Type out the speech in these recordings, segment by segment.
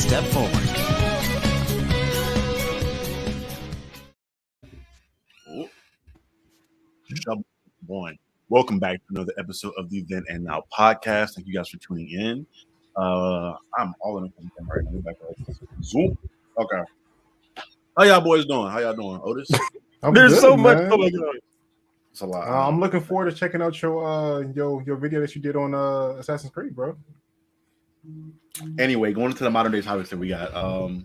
step forward. Welcome back to another episode of the Then and Now podcast. Thank you guys for tuning in. I'm all in the right now. We're back on Zoom. Okay. How y'all boys doing? How y'all doing, Otis? There's good, so much. man. Oh my god, It's a lot. I'm looking forward to checking out your video that you did on Assassin's Creed, bro. Anyway, going into the modern day topics that we got.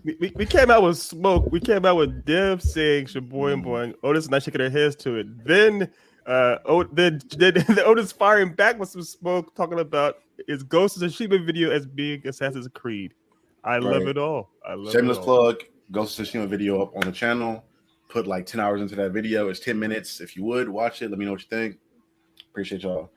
we came out with smoke. We came out with Dev saying "shaboing boing." Otis not shaking their heads to it. Then Otis firing back with some smoke, talking about his Ghost of Tsushima video as being Assassin's Creed. I love it all. Shameless plug. Ghost of Tsushima video up on the channel. Put like 10 hours into that video. It's 10 minutes. If you would watch it, let me know what you think. Appreciate y'all.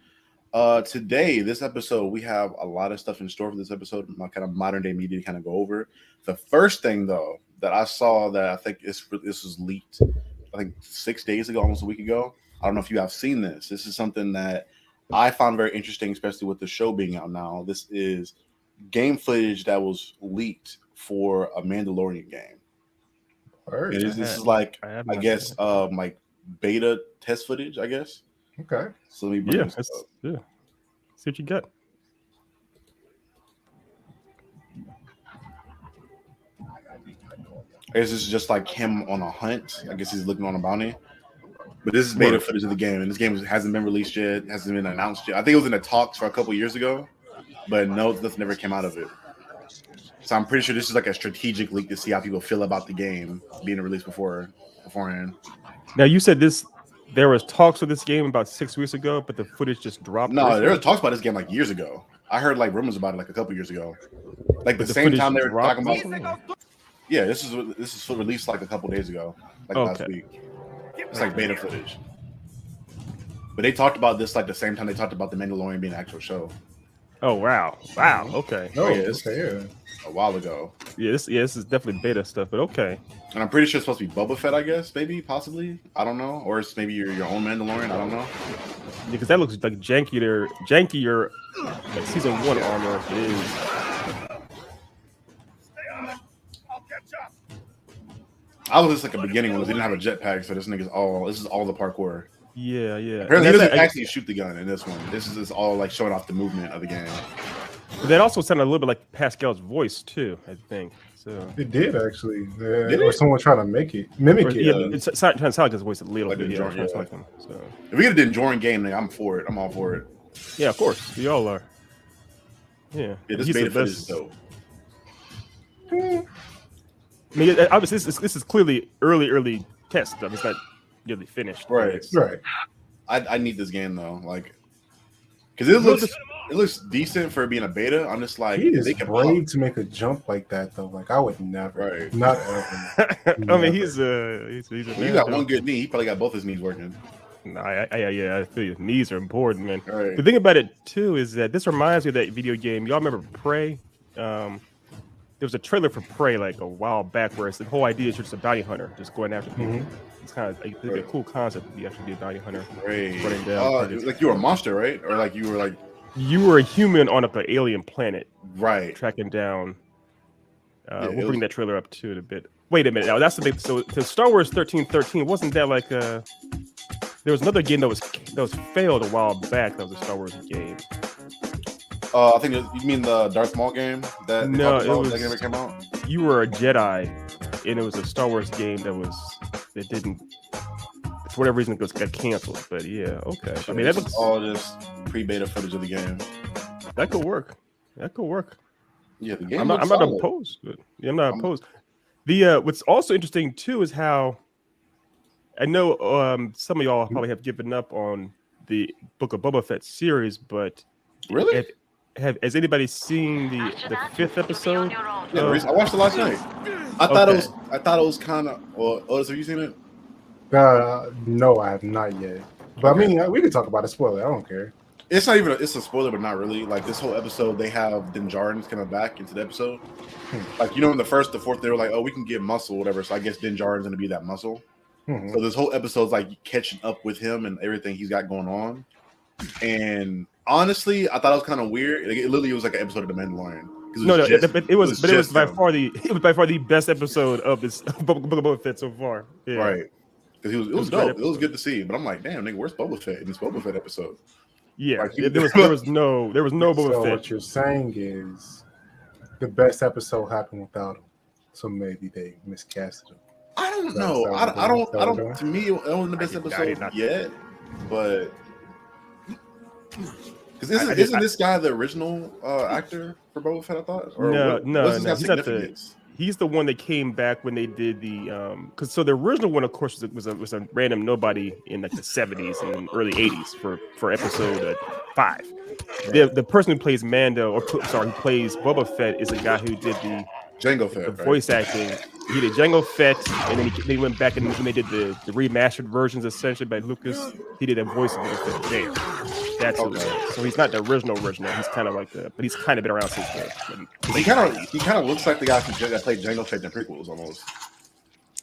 Today, this episode, we have a lot of stuff in store for this episode. My kind of modern day media to kind of go over. The first thing though that I saw that I think this was leaked, I think 6 days ago, almost a week ago. I don't know if you have seen this. This is something that I found very interesting, especially with the show being out now. This is game footage that was leaked for a Mandalorian game. This is like, I guess, like beta test footage, I guess. Okay. So let me bring this up. See what you got. I guess this is just like him on a hunt. I guess he's looking on a bounty. But this is beta footage of the game, and this game hasn't been released yet, hasn't been announced yet. I think it was in the talks for a couple years ago, but no, nothing never came out of it. So I'm pretty sure this is like a strategic leak to see how people feel about the game being released beforehand. Now you said there was talks of this game about 6 weeks ago, but the footage just dropped. No, there was talks about this game like years ago. I heard like rumors about it like a couple years ago. Like the same time they were talking about. Yeah, this is released like a couple days ago, like last week. It's like beta footage. But they talked about this like the same time they talked about the Mandalorian being an actual show. Oh wow! Okay. Oh yeah, a while ago. Yeah, this is definitely beta stuff, but okay. And I'm pretty sure it's supposed to be Boba Fett, I guess, maybe, possibly. I don't know. Or it's maybe your own Mandalorian. I don't know. Yeah, because that looks like jankier like season 1 armor is. I was just like a beginning one. They didn't have a jetpack, so this is all the parkour. Yeah. Apparently, he doesn't actually shoot the gun in this one. This is all like showing off the movement of the game. But that also sounded a little bit like Pascal's voice too, I think. So it did actually. Or someone trying to mimic it. Yeah, it's trying to sound like his voice a little bit. Yeah, like him. So if we get a Jordan game, then I'm for it. I'm all for it. Yeah, of course, we all are. Yeah, this beta footage is dope. I mean, obviously, this is clearly early test stuff. It's not really finished. Right. I need this game though, like, because it looks decent for being a beta. I'm just like, he is brave to make a jump like that thow. Like I would never, not ever. I mean, he's a. You got one good knee. He probably got both his knees working. No, I feel you. Knees are important, man. Right. The thing about it too is that this reminds me of that video game. Y'all remember Prey? There was a trailer for Prey like a while back where it's the whole idea is you're just a bounty hunter, just going after people. Mm-hmm. It's kind of like a cool concept to be actually be a bounty hunter. Running down. Like you were a monster, right? Or like you were a human on an alien planet, right? Tracking down. We'll bring that trailer up to it a bit. Wait a minute. Now that's the big. So Star Wars 1313 wasn't that like a? There was another game that was failed a while back. That was a Star Wars game. I think you mean the Darth Maul game that that never came out. You were a Jedi, and it was a Star Wars game that didn't, for whatever reason, got canceled. But yeah, okay. I mean, that looks all just pre-beta footage of the game. That could work. Yeah, the game. I'm not opposed. But yeah, I'm not opposed. The what's also interesting too is how I know some of y'all probably have given up on the Book of Boba Fett series, but really. Has anybody seen the 5th episode? Yeah, I watched it last night. I thought it was kind of. Well, Otis, have you seen it? No, I have not yet. But I mean, we can talk about a spoiler. I don't care. It's not even. It's a spoiler, but not really. Like this whole episode, they have Din Djarin's coming back into the episode. Like in the first, the fourth, they were like, "Oh, we can get muscle, whatever." So I guess Din Djarin's gonna be that muscle. Mm-hmm. So this whole episode's like catching up with him and everything he's got going on. And honestly, I thought it was kind of weird. It literally was like an episode of The Mandalorian. No, it was by him. far the best episode of this Boba Fett so far. Yeah. Right. Because it was dope. Episode. It was good to see. But I'm like, damn, nigga, where's Boba Fett in this Boba Fett episode? Yeah, like, there was no Boba So Fett. what you're saying is the best episode happened without him. So maybe they miscasted him. I don't know. I don't. To me, it wasn't the best episode yet. But because isn't this guy the original actor for Boba Fett? I thought. Or no. He's the one that came back when they did the because the original one, of course, was a random nobody in like the 70s and early 80s for episode 5. The person who plays Mando, who plays Boba Fett, is a guy who did the Jango Fett, the voice acting. He did Jango Fett, and then they went back and when they did the remastered versions, essentially by Lucas, he did a voice of Boba Fett there. That's okay. So he's not the original. He's kind of like but he's kind of been around since he kind of looks like the guy that played Jango Fett in the prequels almost.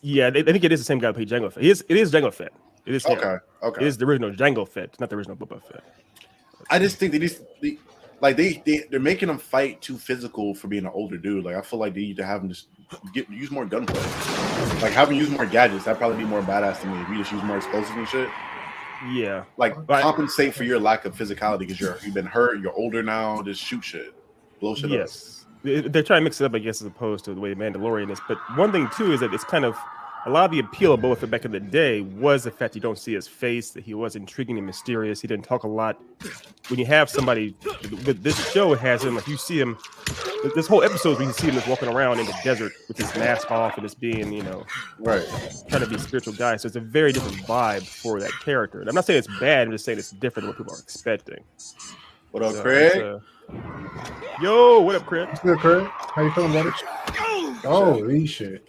Yeah, I think it is the same guy who played Jango Fett. It is Jango Fett. It is him. Okay. It is the original Jango Fett, not the original Boba Fett. I just think they're making him fight too physical for being an older dude. Like I feel like they need to have him just use more gunplay. Like have him use more gadgets. That'd probably be more badass to me if you just use more explosives and shit. Yeah, compensate for your lack of physicality because you've been hurt. You're older now. Just shoot shit, blow shit up. Yes, they're trying to mix it up, I guess, as opposed to the way Mandalorian is. But one thing too is that it's kind of a lot of the appeal of Boba Fett back in the day was the fact you don't see his face, that he was intriguing and mysterious. He didn't talk a lot. When you have somebody, this show has him, like you see him, this whole episode, we see him just walking around in the desert with his mask off and just being, right, trying to be a spiritual guy. So it's a very different vibe for that character. And I'm not saying it's bad, I'm just saying it's different than what people are expecting. What up, Craig? Yo, what up, Craig? What's good, Craig? How you feeling, buddy? Oh, these shit.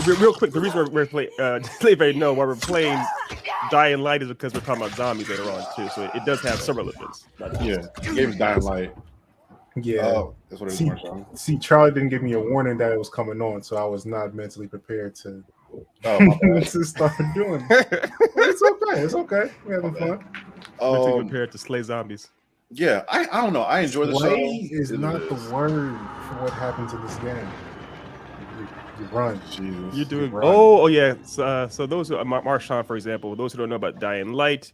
Real quick, the reason we're playing, let everybody know why we're playing Dying Light is because we're talking about zombies later on too, so it does have some relevance. Yeah, the game's Dying Light. Yeah, that's what it is. See, Charlie didn't give me a warning that it was coming on, so I was not mentally prepared to start doing it. It's okay. We're having fun. Mentally prepared to slay zombies. Yeah, I don't know. I enjoy the show. Slay is not the word for what happens in this game. You run. Jesus. You're doing. Oh yeah. So those who Marshawn, for example, those who don't know about Dying Light,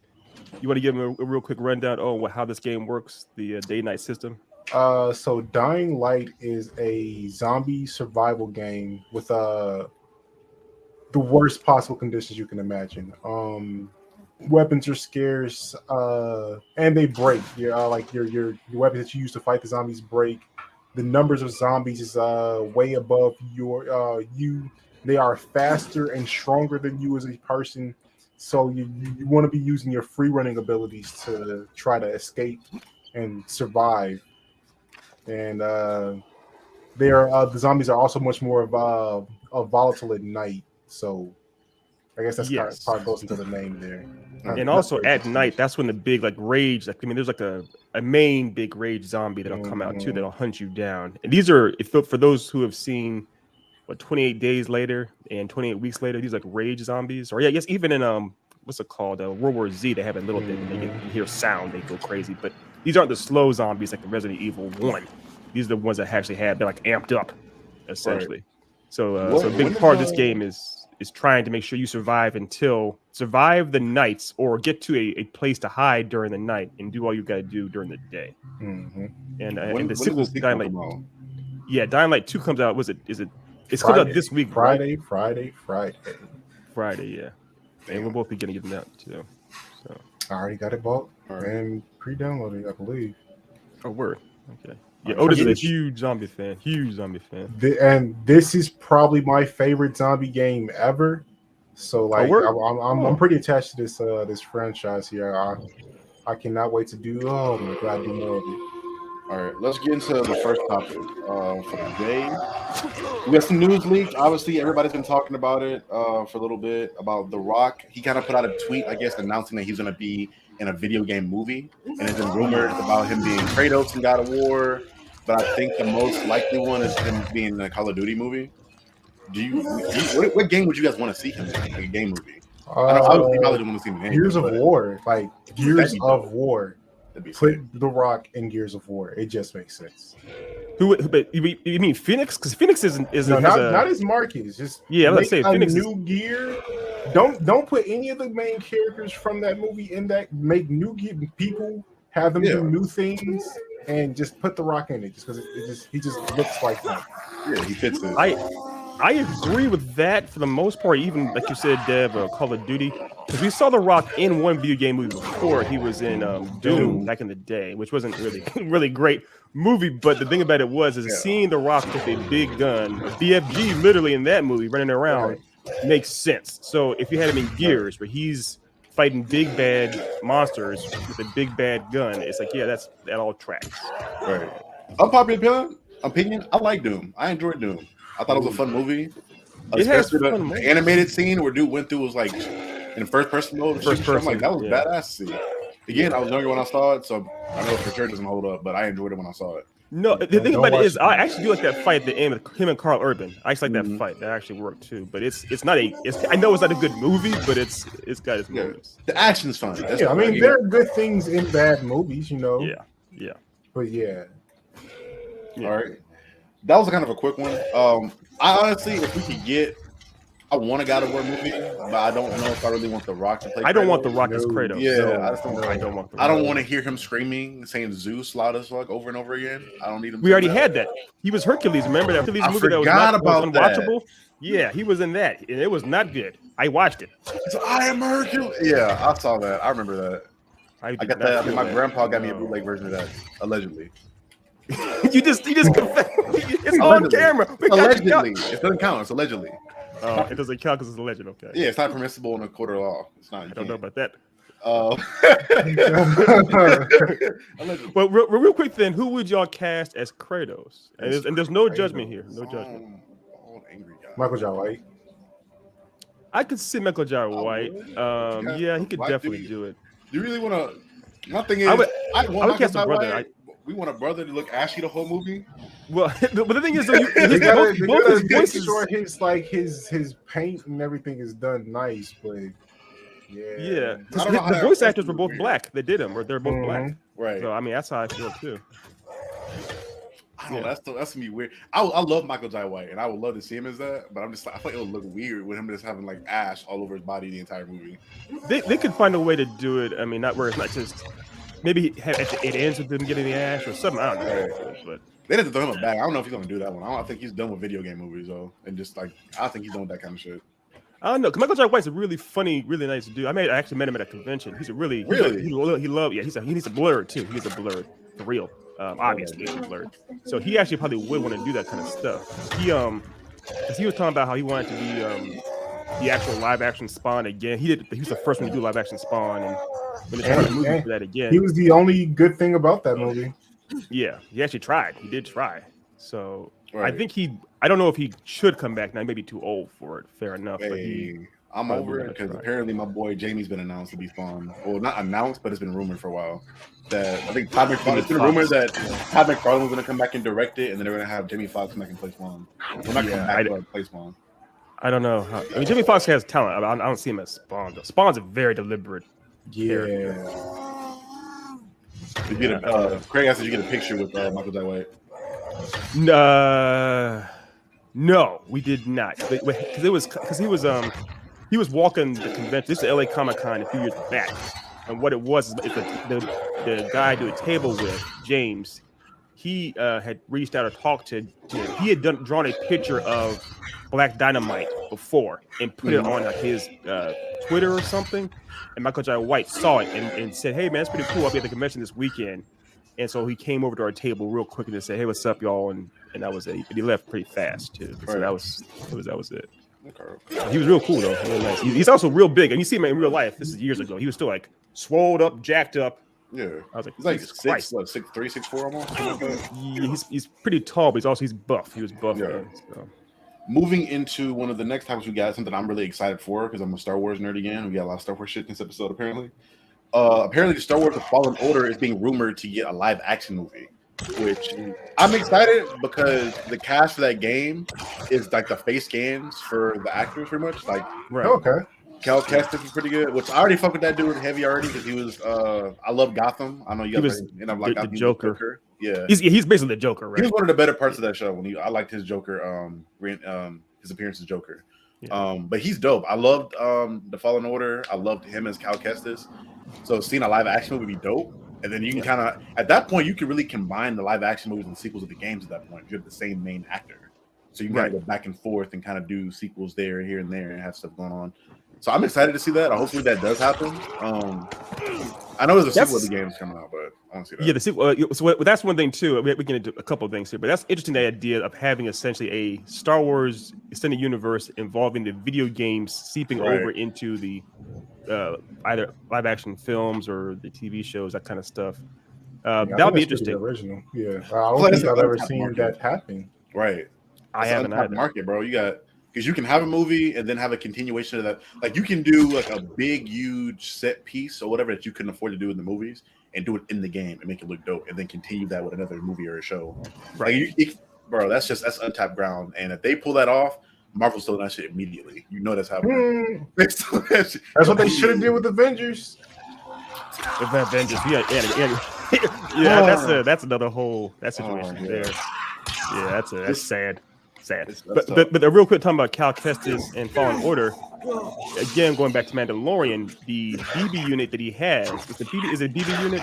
you want to give them a real quick rundown on how this game works, the day-night system. So Dying Light is a zombie survival game with the worst possible conditions you can imagine. Weapons are scarce, and they break. Your weapons that you use to fight the zombies break. The numbers of zombies is way above you. They are faster and stronger than you as a person. So you want to be using your free running abilities to try to escape and survive. And the zombies are also much more volatile at night. So I guess that's probably goes into the name there. And also at night, that's when the big rage. There's like a main big rage zombie that'll come out too, that'll hunt you down. And these are for those who have seen 28 Days Later and 28 Weeks Later. These rage zombies, or yes, even in what's it called, World War Z. They have a little bit. They hear sound, they go crazy. But these aren't the slow zombies like the Resident Evil 1. They're the ones that actually they're amped up, essentially. Right. So a big part of this game is trying to make sure you survive the nights or get to a place to hide during the night and do all you got to do during the day. Mm-hmm. And the sequel, Dying Light. Yeah, Dying Light 2 comes out. It's Friday, comes out this week. Friday. Yeah. And we'll both be getting it out too. So I already got it bought and pre-downloaded, I believe. Oh, word. Okay. Yeah, Otis is a huge zombie fan. And this is probably my favorite zombie game ever. So I'm pretty attached to this franchise here. I cannot wait to do more of it. All right, let's get into the first topic for the day. We got some news leaks. Obviously, everybody's been talking about it for a little bit about The Rock. He kind of put out a tweet, I guess, announcing that he's going to be in a video game movie, and it's been rumored about him being Kratos in God of War. But I think the most likely one is him being in a Call of Duty movie. What game would you guys want to see him in? Like a game movie? I probably don't want to see him in Gears of War, Gears of War. That'd be Put sick. The Rock in Gears of War. It just makes sense. But you mean Phoenix? Because Phoenix isn't No, not as Marcus. Just yeah. Let's make say a Phoenix new gear. Don't put any of the main characters from that movie in that. Make new people. Have them do new things, and just put The Rock in it. Just because he just looks like him. Yeah, he fits it. I agree with that for the most part. Even like you said, Dev, Call of Duty, because we saw The Rock in one video game movie before. He was in Doom back in the day, which wasn't really great movie. But the thing about it is seeing The Rock with a big gun, a BFG, literally in that movie running around, makes sense. So if you had him in Gears, where he's fighting big bad monsters with a big bad gun, it's like that all tracks. Right. Unpopular opinion. I like Doom. I enjoyed Doom. I thought it was a fun movie. Especially the animated scene where dude went through was like in first person mode. I'm like, that was badass to see. Again, I was younger when I saw it, so I know for sure it doesn't hold up, but I enjoyed it when I saw it. No, the thing about it is, I actually do like that fight at the end with him and Carl Urban. I actually like that fight. That actually worked too. But it's not I know it's not a good movie, but it's got its moments. The action's fun. That's I mean, there are good things in bad movies, Yeah. But yeah. All right. That was kind of a quick one. I honestly, if we could get, I want a God of War movie, but I don't know if I really want The Rock to play. I don't want The Rock as Kratos. Yeah, I just don't. I don't want. I don't want to hear him screaming, saying Zeus loud as fuck over and over again. I don't need him. We already had that. He was Hercules. Remember that Hercules movie that was unwatchable? Yeah, he was in that, and it was not good. I watched it. So I am Hercules. Yeah, I saw that. I remember that. I got that. I mean, my grandpa got me a bootleg version of that, allegedly. you just confessed. It's on camera. Allegedly, it doesn't count. It's allegedly. Oh, it doesn't count because it's a legend. Okay. Yeah, it's not permissible in a court of law. It's not. I don't know about that. Well, real quick then, who would y'all cast as Kratos? And there's no judgment here. No judgment. Angry guy. Michael Jai White. I could see Michael Jai White. Yeah, he could definitely do it. Do you really want to? My thing is, I would cast a brother. We want a brother to look ashy the whole movie. Well, but the thing is, though, both his voices. Sure, his paint and everything is done nice, but yeah. The voice actors were both black. They did them, or they're both black. Right. So I mean, that's how I feel too. I don't know. That's gonna be weird. I love Michael Jai White, and I would love to see him as that. But I'm just like, I feel like it would look weird with him just having like ash all over his body the entire movie. They could find a way to do it. I mean, not where it's not just. Maybe it ends with them getting the ash or something. I don't know. But they didn't throw him a bag. I don't know if he's gonna do that one. I think he's done with video game movies though, and just like I think he's done with that kind of shit. I don't know. Cause Michael Jai White's a really funny, really nice dude. I actually met him at a convention. He's a really. He loved. Yeah, he needs a blur too. He needs a blur for real. Obviously, he's a blur. So he actually probably would want to do that kind of stuff. He because he was talking about how he wanted to be the actual live action Spawn again. He was the first one to do live action Spawn, and when they tried to movie for that again, he was the only good thing about that movie. Yeah, he actually tried. He did try. So I think I don't know if he should come back now. He may be too old for it. Fair enough. Hey, but I'm over it because apparently my boy Jamie's been announced to be Spawn. Well, not announced, but it's been rumored for a while. That I think Todd McFarlane. It's been rumored that Todd McFarlane was going to come back and direct it, and then they're going to have Jamie Foxx come back and play Spawn. Well, not come back and play Spawn. I don't know. I mean, Jamie Foxx has talent. I don't see him as Spawn though. Spawn's a very deliberate. Character. Did you get Craig asked, did you get a picture with Michael Jai White? No, we did not. Because he was walking the convention. This is LA Comic-Con a few years back, and what it was is the guy I do a table with, James. He had reached out or talked to. He had drawn a picture of Black Dynamite before and put it on like his Twitter or something. And Michael Jai White saw it and said, "Hey man, it's pretty cool. I'll be at the convention this weekend." And so he came over to our table real quick and just said, "Hey, what's up, y'all?" And that was it. He left pretty fast too. So that was it. Okay. He was real cool though. Really nice. He's also real big, and you see him in real life. This is years ago. He was still like swolled up, jacked up. Yeah, I was like, he's like 6'3", 6'4", almost. Yeah, he's pretty tall, but he's buff. He was buff. Yeah. So. Moving into one of the next topics we got, something I'm really excited for because I'm a Star Wars nerd again. We got a lot of Star Wars shit in this episode, apparently. Apparently, the Star Wars The Fallen Order is being rumored to get a live action movie, which I'm excited because the cast for that game is like the face scans for the actors, pretty much. Like, okay. Cal Kestis is pretty good, which I already fuck with that dude heavy already because he was. I love Gotham. I know you guys. And I'm like the Joker. Yeah, he's basically the Joker, right? He was one of the better parts of that show. I liked his Joker. His appearance as Joker. Yeah. But he's dope. I loved the Fallen Order. I loved him as Cal Kestis. So seeing a live action movie would be dope. And then you can kind of at that point you can really combine the live action movies and sequels of the games at that point. You have the same main actor. So you can kind of go back and forth and kind of do sequels there, here, and there, and have stuff going on. So I'm excited to see that. Hopefully that does happen. I know there's a sequel of the games coming out, but I want to see that. Yeah, the sequel. So that's one thing too. We can do a couple of things here, but that's interesting. The idea of having essentially a Star Wars extended universe involving the video games seeping over into the either live action films or the TV shows, that kind of stuff. That'll be interesting. Original, yeah. I don't think I've ever seen that happen. Right. I haven't either. Market, bro. You got because you can have a movie and then have a continuation of that. Like you can do like a big, huge set piece or whatever that you couldn't afford to do in the movies and do it in the game and make it look dope, and then continue that with another movie or a show. Right, bro. That's untapped ground. And if they pull that off, Marvel's stealing that shit immediately. You know that's happening. That's what they should have did with Avengers. Avengers, that's another whole situation there. Yeah, that's sad. But the real quick talking about Cal Kestis and Fallen Order, again going back to Mandalorian, the BB unit that he has is a BB unit.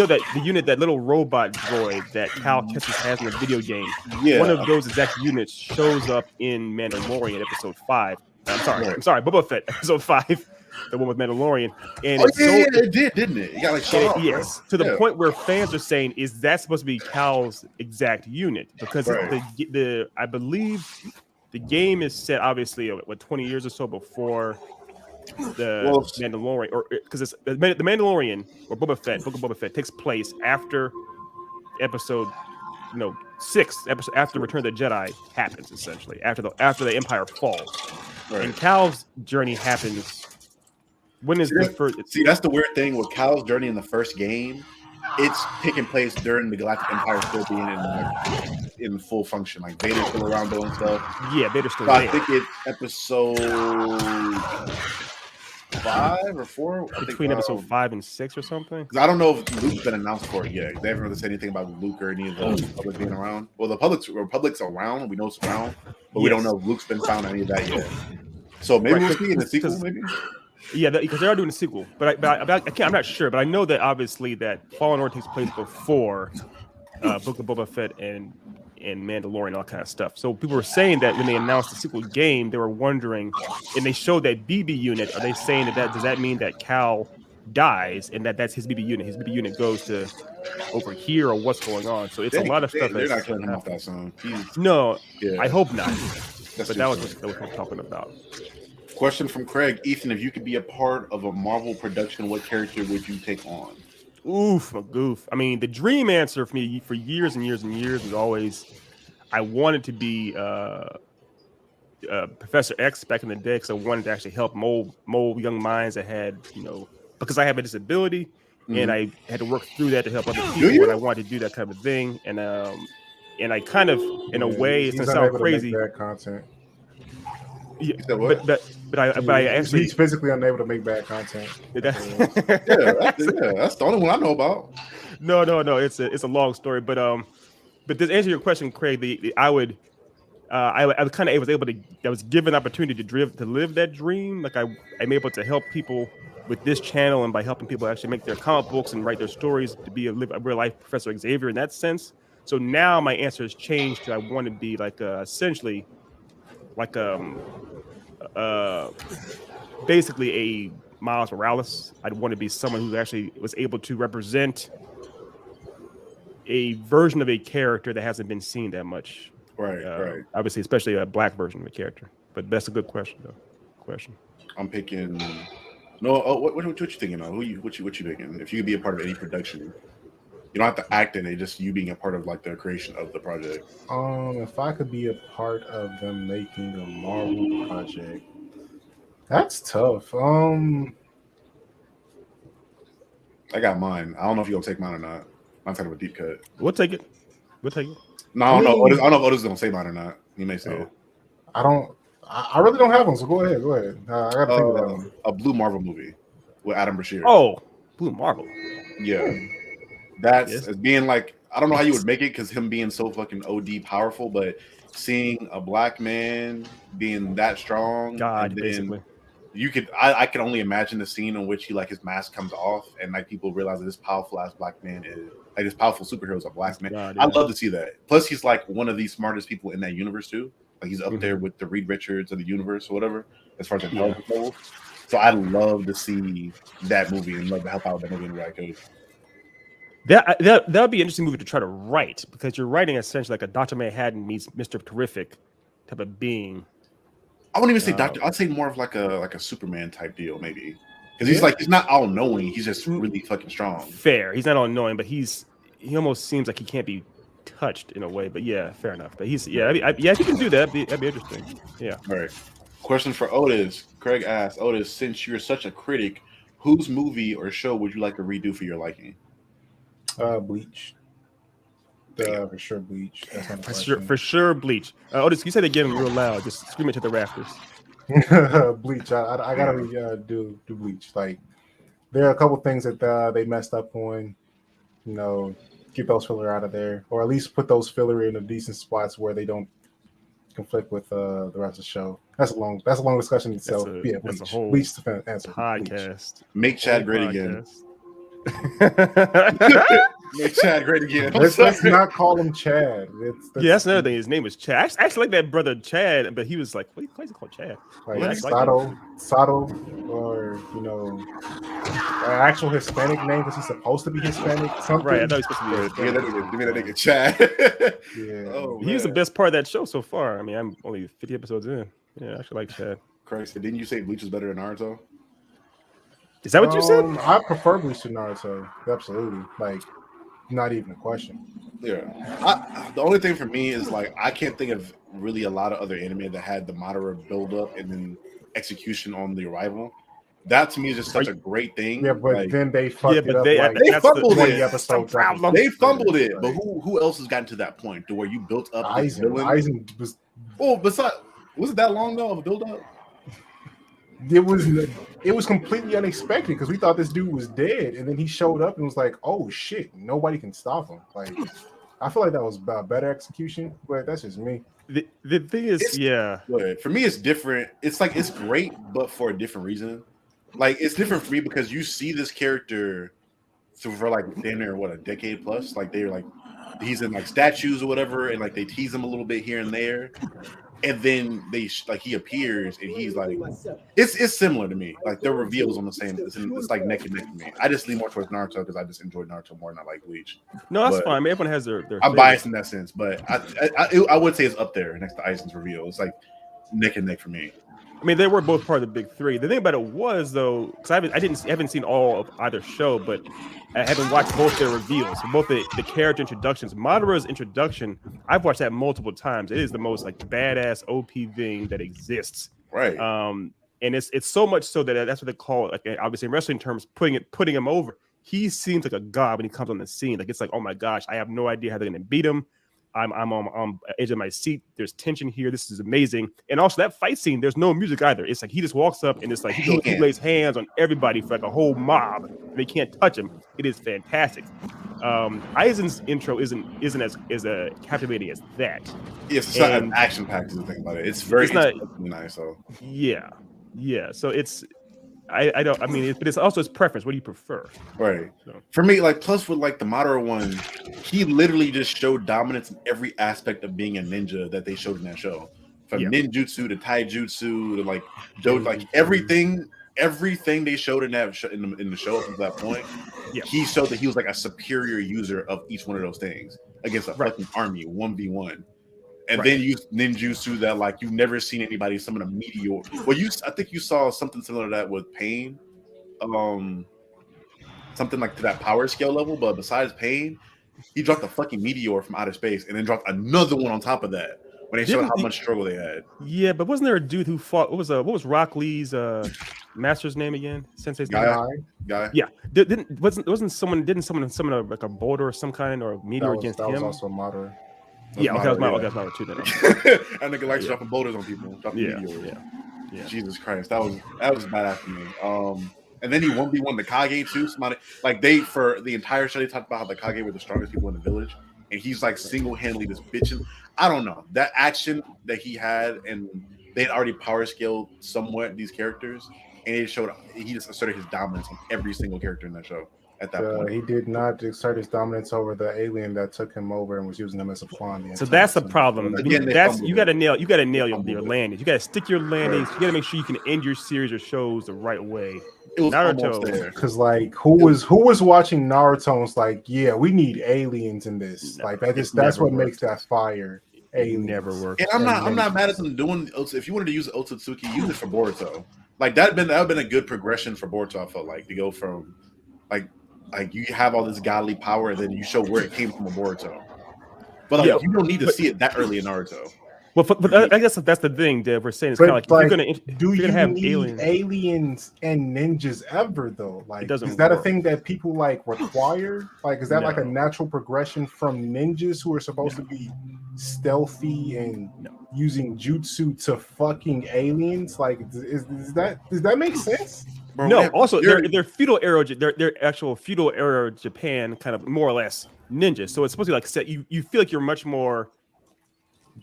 That the unit, that little robot droid that Cal Kestis has in the video game. Yeah. One of those exact units shows up in Mandalorian episode 5. I'm sorry, Boba Fett episode 5. The one with Mandalorian, and it did, didn't it? You got like shot off, yes, to the point where fans are saying, is that supposed to be Cal's exact unit? Because the I believe the game is set obviously 20 years or so before the Mandalorian, or because it's the Mandalorian or Book of Boba Fett takes place after episode 6, after Return of the Jedi happens, essentially after the Empire falls, and Cal's journey happens. When is the first? See, that's the weird thing with Cal's journey in the first game. It's taking place during the Galactic Empire still being in full function. Like Vader's still around doing stuff. Yeah, Vader's still there. I think it's episode 5 or 4. Between episode 5 and 6 or something. Because I don't know if Luke's been announced for it yet. They haven't really said anything about Luke or any of the public being around. Well, the public's around. We know it's around, but we don't know if Luke's been found any of that yet. So maybe we'll see in the sequel, maybe. Yeah, because they are doing a sequel, but I'm not sure. But I know that obviously that Fallen Order takes place before Book of Boba Fett and Mandalorian, all kind of stuff. So people were saying that when they announced the sequel game, they were wondering, and they showed that BB unit. Are they saying that does that mean that Cal dies and that's his BB unit? His BB unit goes to over here, or what's going on? So it's a lot of stuff. They're not killing him off that song. No, I hope not. But that was what we're talking about. Question from Craig. Ethan, if you could be a part of a Marvel production, what character would you take on? Oof, a goof. I mean, the dream answer for me for years and years and years was always I wanted to be Professor X back in the day, because I wanted to actually help mold young minds that had, because I have a disability and I had to work through that to help other people, and I wanted to do that kind of thing. And I kind of, in a way, it's gonna sound crazy. Bad content. Yeah, but I actually, he's physically unable to make bad content. That's the only one I know about. No, it's a long story, but to answer your question, Craig, I was given opportunity to live that dream. Like I'm able to help people with this channel, and by helping people actually make their comic books and write their stories, to be a real life Professor Xavier in that sense. So now my answer has changed to I want to be like essentially like basically a Miles Morales. I'd want to be someone who actually was able to represent a version of a character that hasn't been seen that much. Right. Obviously, especially a black version of a character. But that's a good question, though. I'm picking. No, what you thinking of? What you picking? If you could be a part of any production, you don't have to act in it. Just you being a part of like the creation of the project. If I could be a part of them making a Marvel project, that's tough. I got mine. I don't know if you're gonna take mine or not. I'm kind of a deep cut. We'll take it. No, I don't know if Otis is gonna say mine or not. He may say it. I I really don't have one, so go ahead. I got to think of that one. A Blue Marvel movie with Adam Brashear. Oh, Blue Marvel. Yeah, that's Yes. as being like I don't know how you would make it because him being so fucking OD powerful, but seeing a black man being that strong, God, and then basically. I can only imagine the scene in which he like his mask comes off and like people realize that this powerful ass black man is like this powerful superhero is a black man. God, I yeah. love to see that. Plus, he's like one of the smartest people in that universe too. Like he's up Mhm. there with the Reed Richards of the universe or whatever, as far as intelligence levels. So I love to see that movie and love to help out with that movie in the way I could. That would be an interesting movie to try to write because you're writing essentially like a Dr. Manhattan meets Mr. Terrific type of being. I wouldn't even say Doctor. I'd say more of like a Superman type deal, maybe, because Yeah. he's not all knowing. He's just really fucking strong. Fair. He's not all knowing, but he almost seems like he can't be touched in a way. But yeah, fair enough. But he's if he can do that, that'd be interesting. Yeah. All right. Question for Otis. Craig asked Otis, since you're such a critic, whose movie or show would you like to redo for your liking? Bleach. For sure, Bleach. That's not a For sure, Bleach. Otis, you said it again real loud. Just scream it to the rafters. Bleach. I gotta do Bleach. Like there are a couple things that they messed up on. You know, get those filler out of there, or at least put those filler in a decent spots where they don't conflict with the rest of the show. That's a long discussion itself. Bleach. That's a whole Bleach to answer. Podcast. Make Chad great again. Make Chad great again. Let's not call him Chad. That's another thing. His name was Chad. I actually like that brother Chad, but he was like, why is he called Chad? Like Sato, or actual Hispanic name because he's supposed to be Hispanic. Something. Right, I thought he was supposed to be Hispanic. Give me that nigga Chad. Yeah. Oh, he was the best part of that show so far. I mean, I'm only 50 episodes in. Yeah, I actually like Chad. Christ, didn't you say Bleach was better than Naruto? Is that what you said? I prefer Bleach to Naruto. Absolutely. Like, not even a question. Yeah. The only thing for me is like I can't think of really a lot of other anime that had the moderate build up and then execution on the arrival. That to me is just such a great thing. Yeah, but like, then they fucked it up. They fumbled it. Episodes they fumbled it. But who else has gotten to that point to where you built up Aizen was. Oh, besides, was it that long though of a build up? It was completely unexpected because we thought this dude was dead, and then he showed up and was like, "Oh shit, nobody can stop him." Like, I feel like that was about better execution, but that's just me. The thing is, for me, it's different. It's like it's great, but for a different reason. Like it's different for me because you see this character for like damn near a decade plus. Like they're like he's in like statues or whatever, and like they tease him a little bit here and there. And then he appears and he's like, it's similar to me. Like their reveals on the same. It's like neck and neck for me. I just lean more towards Naruto because I just enjoyed Naruto more than I like Bleach. No, that's fine. I mean, everyone has their I'm biased in that sense, but I would say it's up there next to Aizen's reveal. It's like neck and neck for me. I mean, they were both part of the big three. The thing about it was though, because I haven't seen all of either show, but I haven't watched both their reveals, both the character introductions. Madara's introduction, I've watched that multiple times. It is the most like badass OP thing that exists. Right. And it's so much so that that's what they call it. Like obviously in wrestling terms, putting him over. He seems like a god when he comes on the scene. Like it's like, oh my gosh, I have no idea how they're gonna beat him. I'm on edge of my seat. There's tension here. This is amazing. And also that fight scene, there's no music either. It's like he just walks up and it's like he lays hands on everybody for like a whole mob. And they can't touch him. It is fantastic. Aizen's intro isn't as captivating as that. Yes, it's not an action packed to think about it. It's very nice. So yeah. So it's but it's also his preference. What do you prefer? Right. So. For me, like plus with like the Madara one, he literally just showed dominance in every aspect of being a ninja that they showed in that show. From ninjutsu to taijutsu to like everything they showed in that in the show up to that point. Yeah. He showed that he was like a superior user of each one of those things against a fucking army 1v1. And then you ninjutsu that like you've never seen anybody summon a meteor. Well, I think you saw something similar to that with Pain, something like to that power scale level. But besides Pain, he dropped a fucking meteor from outer space and then dropped another one on top of that when they showed how much struggle they had. Yeah, but wasn't there a dude who fought? What was Rock Lee's master's name again? Sensei's name? Guy. Yeah, didn't someone summon like a boulder or some kind or a meteor against him? That was also Madara. Yeah, okay, that's my number two then. And nigga likes dropping boulders on people, dropping meteors. Yeah. Jesus Christ, that was badass to me. And then he 1v1 the Kage too. Somebody like they for the entire show they talked about how the Kage were the strongest people in the village, and he's like single-handedly just bitching. I don't know that action that he had, and they had already power scaled somewhat these characters, and it showed he just asserted his dominance on every single character in that show. At that point, he did not exert his dominance over the alien that took him over and was using him as a pawn. So that's the problem. Again, you got to nail your landings. You got to stick your landings. You got to make sure you can end your series or shows the right way. It was Naruto, because like who was watching Naruto and was like, yeah, we need aliens in this. No, like that's what makes that fire. Aliens. Never works. And I'm not mad at them doing. If you wanted to use Otsutsuki, use it for Boruto. Like that would have been a good progression for Boruto. I felt like to go from like you have all this godly power, and then you show where it came from in Boruto. But like, you don't need to see it that early in Naruto. Well, but I guess that's the thing, Dev. We're saying it's kind of like you're gonna have need aliens and ninjas ever though? Like, is that work. A thing that people like require? Like, is that like a natural progression from ninjas who are supposed to be stealthy and using jutsu to fucking aliens? Like, does that make sense? Bro, no. Also, they're feudal era. They're actual feudal era Japan, kind of more or less ninjas. So it's supposed to be like set. You feel like you're much more.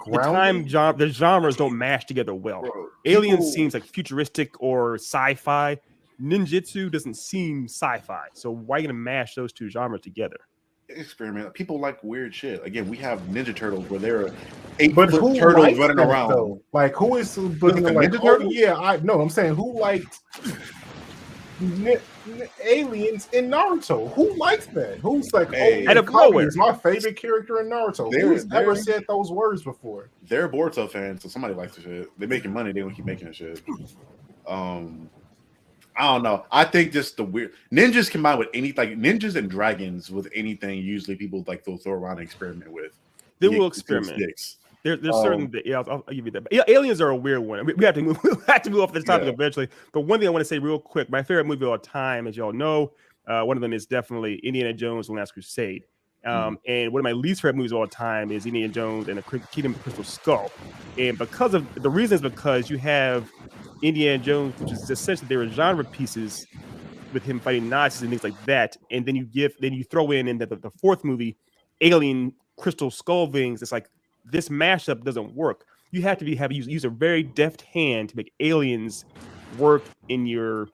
The genres don't mash together well. Bro, Aliens seems like futuristic or sci-fi. Ninjutsu doesn't seem sci-fi. So why are you gonna mash those two genres together? Experiment. People like weird shit. Again, we have Ninja Turtles where there are 8-foot turtles running around. Though? Like who is like, Ninja Turtles? I'm saying who liked aliens in Naruto? Who likes that? Who's like, out of nowhere, is my favorite character in Naruto? Who's ever said those words before? They're Boruto fans, so somebody likes the shit. They're making money. They don't keep making the shit. I don't know. I think just the weird ninjas combined with ninjas and dragons with anything. Usually, people like they'll throw around and experiment with. They will experiment. There's certain, I'll give you that. But aliens are a weird one. We have to move. We have to move off this topic eventually. But one thing I want to say real quick: my favorite movie of all time, as y'all know, one of them is definitely Indiana Jones and the Last Crusade. And one of my least favorite movies of all time is Indiana Jones and the Kingdom of the Crystal Skull. And because of the reason is because you have Indiana Jones, which is essentially there are genre pieces with him fighting Nazis and things like that, and then you throw in the fourth movie, Alien Crystal Skull Things. It's like this mashup doesn't work. You have to use a very deft hand to make aliens work in your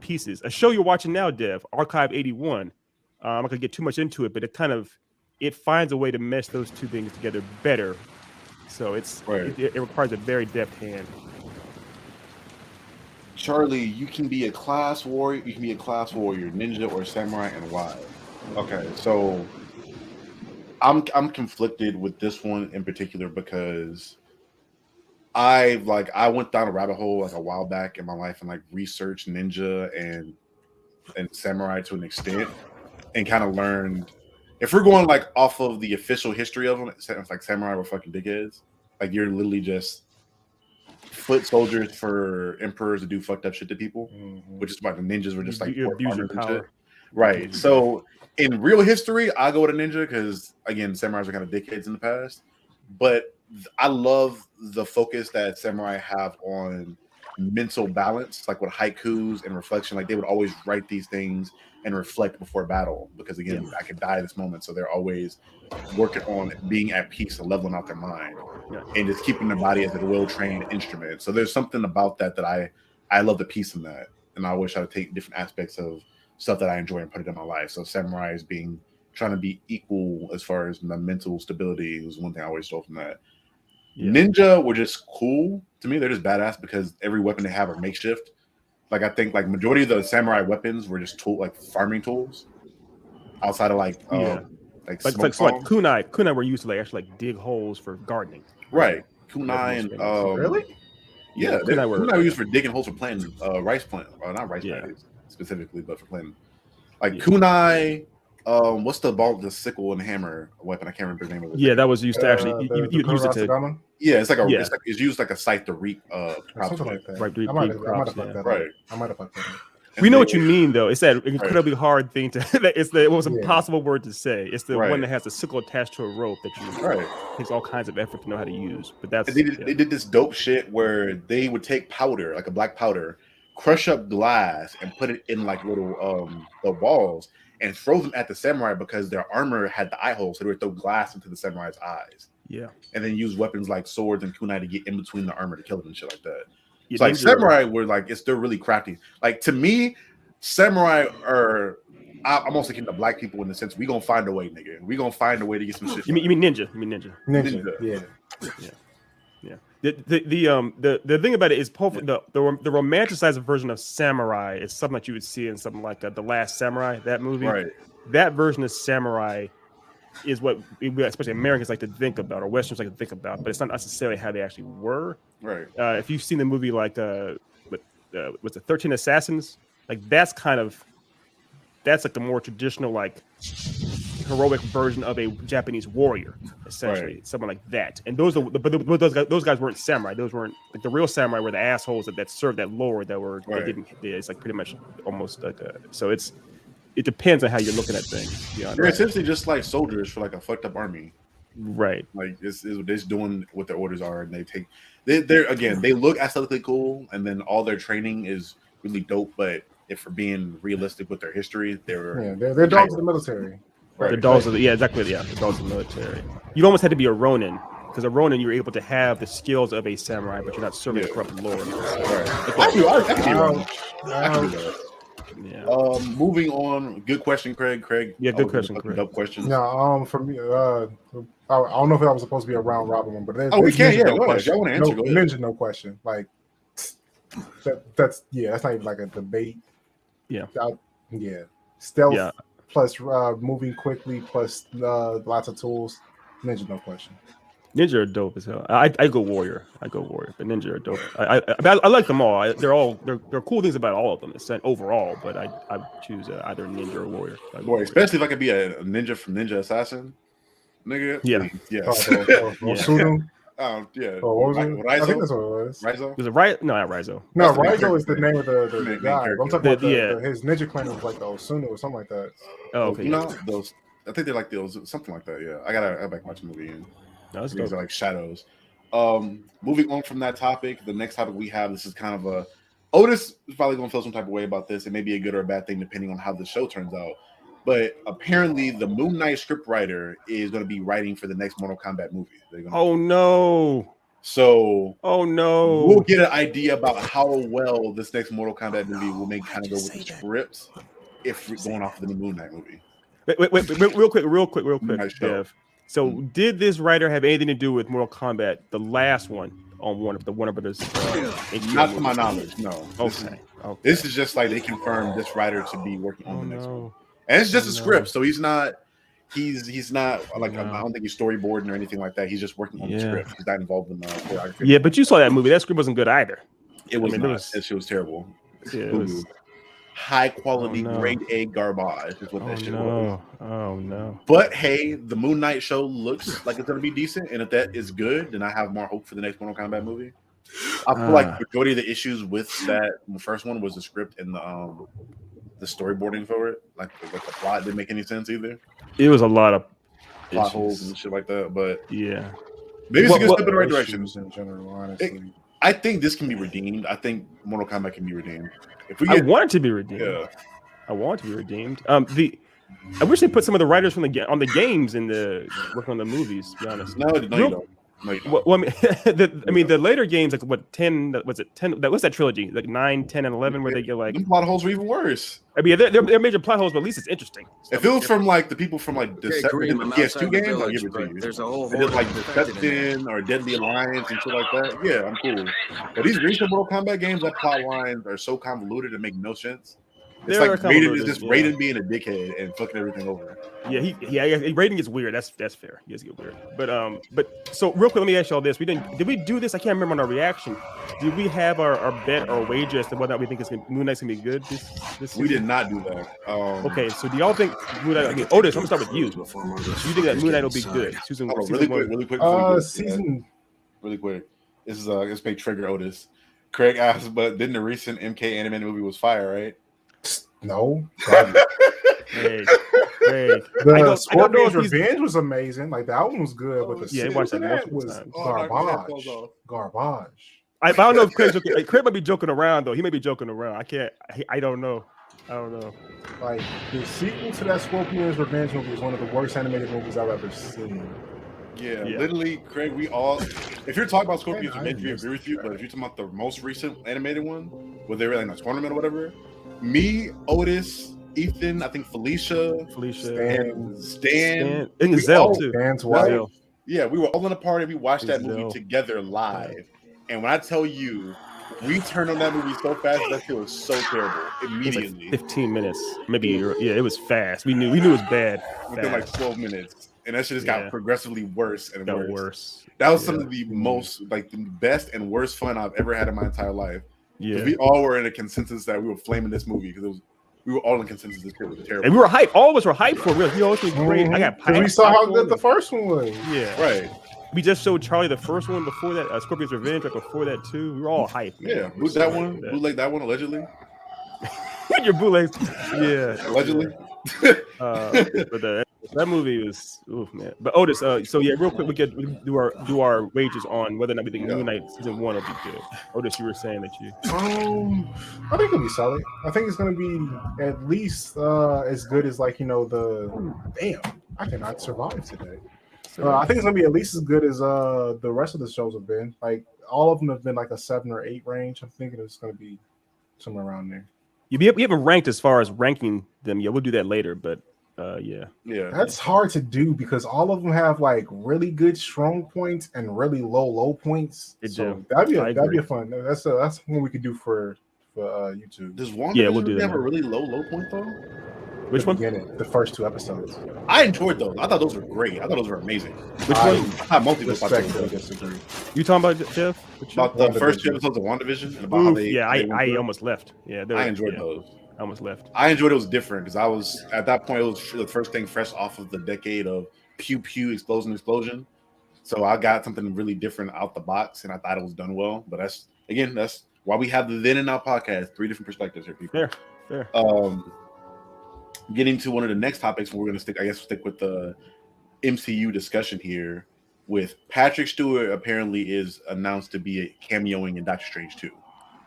pieces. A show you're watching now, Dev, Archive 81. I'm not gonna get too much into it, but it finds a way to mesh those two things together better. So it requires a very deft hand. Charlie, you can be a class warrior. You can be a class warrior, ninja, or samurai, and why? Okay, so I'm conflicted with this one in particular because I went down a rabbit hole like a while back in my life and like researched ninja and samurai to an extent and kind of learned if we're going like off of the official history of them, it's like samurai were fucking dickheads. Like you're literally just foot soldiers for emperors to do fucked up shit to people, which is why the ninjas were just like abuse your power. Shit. Right. So in real history, I go with a ninja because again, samurais are kind of dickheads in the past. But I love the focus that samurai have on mental balance, like with haikus and reflection. Like they would always write these things and reflect before battle because again, I could die this moment. So they're always working on being at peace and leveling out their mind and just keeping their body as a well-trained instrument. So there's something about that I love the peace in that. And I wish I would take different aspects of stuff that I enjoy and put it in my life. So samurai is trying to be equal as far as my mental stability was one thing I always stole from that. Yeah. Ninja were just cool to me. They're just badass because every weapon they have are makeshift. Like I think like majority of the samurai weapons were just like farming tools outside of like kunai were used to actually dig holes for gardening. Right. Kunai and really? Yeah, kunai were used for digging holes for planting rice plant, not rice plants specifically, but for planting. Like kunai, what's the sickle and hammer weapon? I can't remember the name of it. Yeah, that was used to actually use it to. Yeah, it's like it's used like a scythe to reap crops. Something like that. Right. I might have fucked that up. We know what you mean, though. It's that incredibly right. hard thing to. It's the most Yeah. impossible word to say. It's the Right. one that has a sickle attached to a rope that you takes all kinds of effort to know how to use. But that's they did this dope shit where they would take powder, like a black powder, crush up glass, and put it in like little the walls and throw them at the samurai because their armor had the eye holes, so they would throw glass into the samurai's eyes. Yeah. And then use weapons like swords and kunai to get in between the armor to kill them and shit like that. Yeah, It's like samurai were like they're really crafty. Like to me, samurai are. I'm also thinking of black people in the sense we gonna find a way, nigga. We gonna find a way to get some shit. You mean ninja? You mean ninja? Ninja. Yeah. The thing about it is the romanticized version of samurai is something that you would see in something like The Last Samurai, that movie. Right. That version of samurai is what we, especially Americans, like to think about, or Westerns like to think about, but it's not necessarily how they actually were. Right. If you've seen the movie like what's the 13 Assassins, like that's like the more traditional, like heroic version of a Japanese warrior, essentially, someone like that. And those guys weren't samurai. Those weren't like the real samurai were the assholes that served that lord that were they didn't. It's like pretty much almost like so it depends on how you're looking at things. They're essentially just like soldiers for like a fucked up army. Right. Like they're just doing what their orders are, and they look aesthetically cool, and then all their training is really dope. But if we're being realistic with their history, they're dogs of the military. Right. The dogs of the exactly. Yeah, the dogs of the military. You almost had to be a Ronin, because a Ronin you're able to have the skills of a samurai, but you're not serving a corrupt lord. Right. I can be a Ronin. I can do that. Yeah. Moving on. Good question, Craig. Yeah, good question, Craig. Dope question. No, for me, I don't know if that was supposed to be a round robin one, but we can. Yeah, go ahead. Question. Y'all want to answer? No, ninja, no question. Like that's not even like a debate. Yeah. Stealth. Yeah. Plus moving quickly, plus lots of tools. Ninja, no question. Ninja are dope as hell. I go warrior, but ninja are dope. I like them all. They're cool things about all of them. It's overall, but I choose either ninja or warrior. Boy, especially if I could be a ninja from Ninja Assassin, nigga. Yeah. Yes. Sudo. Yeah. What was it? Rizo? I think that's what it was. Rizo? Was it right? No, not Rizo. No, Rizo is the name of the guy. I'm talking about his ninja clan was like the Osunu or something like that. Oh, okay. Those. I think they're like those, something like that. Yeah, I gotta back watch the movie. These are like shadows. Moving on from that topic, the next topic we have. This is kind of a. Otis is probably gonna feel some type of way about this. It may be a good or a bad thing depending on how the show turns out. But apparently, the Moon Knight scriptwriter is going to be writing for the next Mortal Kombat movie. Oh no! So, we'll get an idea about how well this next Mortal Kombat movie will make kind of go with the script if we're going off of the Moon Knight movie. Wait, real quick, Dev. So, did this writer have anything to do with Mortal Kombat, the last one on Warner Brothers? Not to my knowledge, no. Okay. This is just like they confirmed this writer to be working on the next one. And it's just a script, so he's not like I don't think he's storyboarding or anything like that. He's just working on the script. He's not involved in the choreography. Yeah, but you saw that movie. That script wasn't good either. It was not. That shit was terrible. Yeah, it was high quality, grade A garbage is what that shit was. Oh no! But hey, the Moon Knight show looks like it's gonna be decent, and if that is good, then I have more hope for the next Mortal Kombat movie. I feel like the majority of the issues with the first one was the script and the storyboarding for it. Like the plot didn't make any sense either. It was a lot of plot holes and shit like that. But yeah, maybe it's a good step in the right direction. In general, honestly, I think this can be redeemed. I think Mortal Kombat can be redeemed. I want it to be redeemed. Yeah. I want it to be redeemed. I wish they put some of the writers from the games in the working on the movies. To be honest, no, you don't. Well, I mean, the later games, like what 10? Was it 10? What's that trilogy? Like 9, 10, and 11, where they get like the plot holes were even worse. I mean, they're major plot holes, but at least it's interesting. If it was from like the people from like the PS2 games, I'll give it to you. There's a whole they did like Deception or Deadly Alliance and shit like that. Yeah, I'm cool. But these recent Mortal Kombat games, that plot lines are so convoluted and make no sense. It's like Raiden being a dickhead and fucking everything over. Yeah, Raiden gets weird. That's fair. He does get weird. But so real quick, let me ask you all this. Did we do this? I can't remember on our reaction. Did we have our bet or wager as to whether or not we think Moon Knight's gonna be good this season? We did not do that. Okay, so do y'all think Moon Knight? I mean, Otis, I'm gonna start with you. Do you think that Moon Knight will be good? Really quick. Really quick. This may trigger Otis. Craig asked, but didn't the recent MK animated movie was fire, right? No, garbage. Hey, The I don't know if Scorpion's he's. Revenge was amazing. Like the album was good, but the Yeah, I sequel watched to that that multiple was times. garbage. Garbage. I don't know if Craig might be joking around though. He may be joking around. I don't know. Like the sequel to that Scorpion's Revenge movie is one of the worst animated movies I've ever seen. Yeah, literally, Craig. We all, if you're talking about Scorpion's Revenge, we agree with you. But if you're talking about the most recent animated one, where they were like in a tournament or whatever, me, Otis, Ethan, I think Felicia, and Stan, and Zell too. Stan's wife. Yeah, we were all in a party. We watched that movie together live, and when I tell you, we turned on that movie so fast that shit was so terrible immediately. Like 15 minutes, maybe. It was fast. We knew it was bad. Within like 12 minutes, and that shit just got progressively worse and worse. That was some of the most, like, the best and worst fun I've ever had in my entire life. Yeah, we all were in a consensus that we were flaming this movie because we were all in consensus this shit was terrible. And we were hyped. All of us were hyped for it. We were like, great. I got because we saw how good the first one was. Yeah, right. We just showed Charlie the first one before that, Scorpion's Revenge, like before that too. We were all hyped, man. Yeah, who's that one? Bootleg that one allegedly. Your bootlegs, yeah, allegedly. But that movie was, oof, man. But Otis, so yeah, real quick, we do our wages on whether or not we think Moon Knight season 1 will be good. Otis, you were saying that you. I think it'll be solid. I think it's gonna be at least as good as like the. Damn, I cannot survive today. I think it's gonna be at least as good as the rest of the shows have been. Like all of them have been like a 7 or 8 range. I'm thinking it's gonna be somewhere around there. We haven't ranked as far as ranking them. Yeah, we'll do that later. But yeah, that's hard to do because all of them have like really good strong points and really low points. That'd be a fun. That's what we could do for YouTube. Does WandaVision we'll do that. Have a really low point though? Which one? The first 2 episodes. I enjoyed those. I thought those were great. I thought those were amazing. Which one? I multiple disagree. You talking about, Jeff? About the first 2 episodes of WandaVision? And about how they I almost left. Yeah, I enjoyed those. I almost left. I enjoyed it was different because I was at that point. It was the first thing fresh off of the decade of pew pew explosion. So I got something really different out the box, and I thought it was done well. But that's why we have the then and now podcast. 3 different perspectives here, people. Fair. Getting to one of the next topics, we're going to stick with the MCU discussion here. With Patrick Stewart apparently is announced to be cameoing in Doctor Strange 2.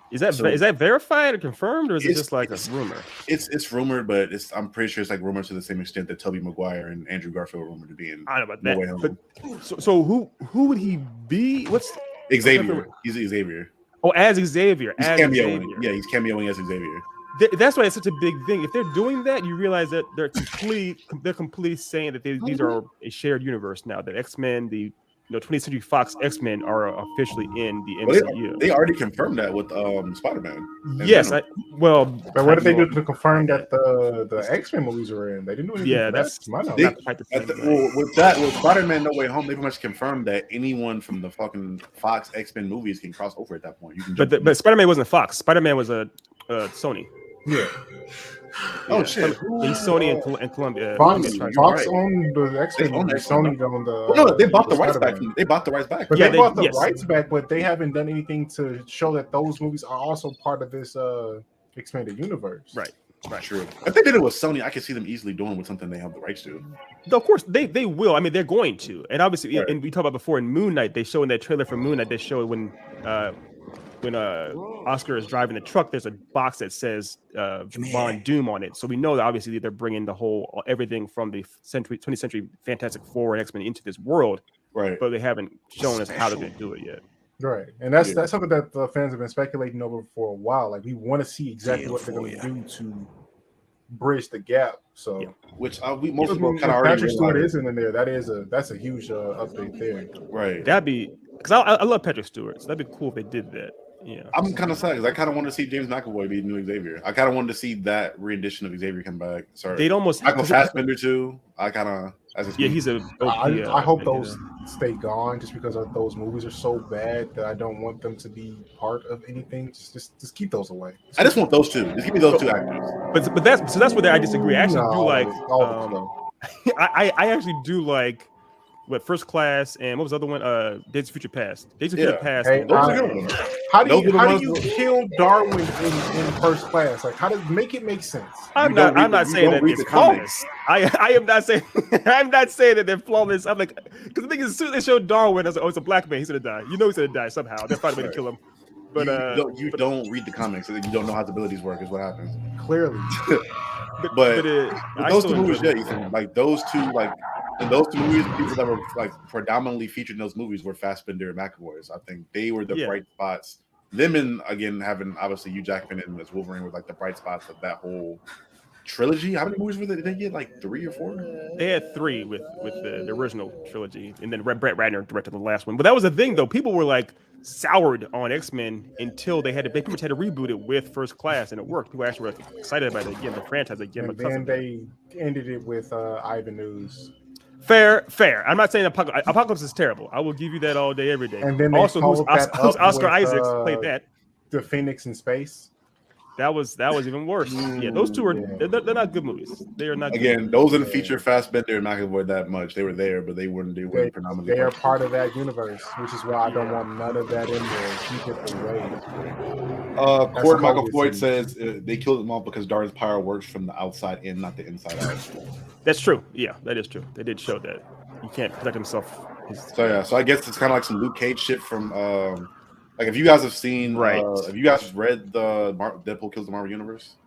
Is that verified or confirmed, or is it just like a rumor? It's rumored, but I'm pretty sure it's like rumored to the same extent that Tobey Maguire and Andrew Garfield were rumored to be in. I don't know about that. But so who would he be? What's Xavier? He's Xavier. Oh, as Xavier. He's cameoing. Yeah, he's cameoing as Xavier. That's why it's such a big thing. If they're doing that, you realize that they're completely saying that these are a shared universe now. That X-Men, the 20th Century Fox X-Men are officially in the MCU. They already confirmed that with Spider-Man. Yes, but what did they do to confirm that the X-Men movies are in? They didn't do anything. Yeah, that's my knowledge. With Spider-Man No Way Home, they pretty much confirmed that anyone from the fucking Fox X-Men movies can cross over at that point. But Spider-Man wasn't Fox. Spider-Man was a Sony. Yeah. Oh shit! He's Sony and Columbia. Fox owned the X-Men. Sony owned the. Well, no, they bought the rights back. They bought the rights back. But they bought the rights back, but they haven't done anything to show that those movies are also part of this expanded universe. Right. True. If they did it with Sony, I could see them easily doing with something they have the rights to. Of course, they will. I mean, they're going to. And obviously, and we talked about before in Moon Knight, they show in that trailer for Moon Knight, they show when Oscar is driving the truck, there's a box that says Von Doom on it. So we know that obviously they're bringing everything from the 20th Century Fantastic Four and X-Men into this world. Right. But they haven't shown us how they're going to do it yet. Right. And that's something that the fans have been speculating over for a while. Like, we want to see exactly what they're going to do to bridge the gap. So, which most people kind of already. Patrick Stewart isn't in there. That's a huge update there. Right. That'd be because I love Patrick Stewart, so that'd be cool if they did that. Yeah, I'm kind of sad because I kind of wanted to see James McAvoy be the new Xavier. I kind of wanted to see that rendition of Xavier come back. Sorry, they'd almost Michael Fassbender too. I kind of he's a. I hope those stay gone just because those movies are so bad that I don't want them to be part of anything. Just keep those away. I just want those two. Just give me those two actors. But that's where I disagree. I actually do like. I actually do like What First Class and what was the other one? Days of Future Past. Days of Future Past. Hey, Those are good ones. how do Those are the ones you that- kill Darwin in First Class? Like, how does make it make sense? I'm You don't not. I'm read the- not you saying don't that read it's the comics. flawless. I am not saying. I'm not saying that they're flawless. I'm like, because the thing is, as soon as they showed Darwin, I was like, oh, it's a black man. He's gonna die. You know, he's gonna die somehow. They're fighting to kill him. But you don't read the comics, and you don't know how his abilities work. Is what happens. Clearly, But I those still two movies, enjoy yeah, them. Ethan, like those two, like in those two movies, people that were like predominantly featured in those movies were Fassbender and McAvoy. I think they were the bright spots. Them and again having obviously Hugh Jackman and as Wolverine were like the bright spots of that whole trilogy. How many movies were they? Did they get like 3 or 4? They had 3 with the original trilogy, and then Brett Ratner directed the last one. But that was the thing, though. People were like soured on X-Men until they pretty much had to reboot it with First Class, and it worked. People actually were excited about it again, the franchise again. and then they ended it with Ivan Ooze. Fair. I'm not saying Apocalypse is terrible. I will give you that all day, every day. And then they also, who's followed that Oscar up with, Isaacs played that? The Phoenix in Space. That was even worse. Yeah, those two are they're not good movies. They are not. Again, those didn't feature Fassbender and McAvoy that much. They were there, but they weren't predominantly. They are part of that universe, which is why I don't want none of that in there. Keep it away. Court Michael Floyd says they killed them all because Darwin's power works from the outside in, not the inside out. That's true. Yeah, that is true. They did show that he can't protect himself. So I guess it's kind of like some Luke Cage shit from. Like, if you guys have seen, if you guys read the Deadpool Kills the Marvel Universe?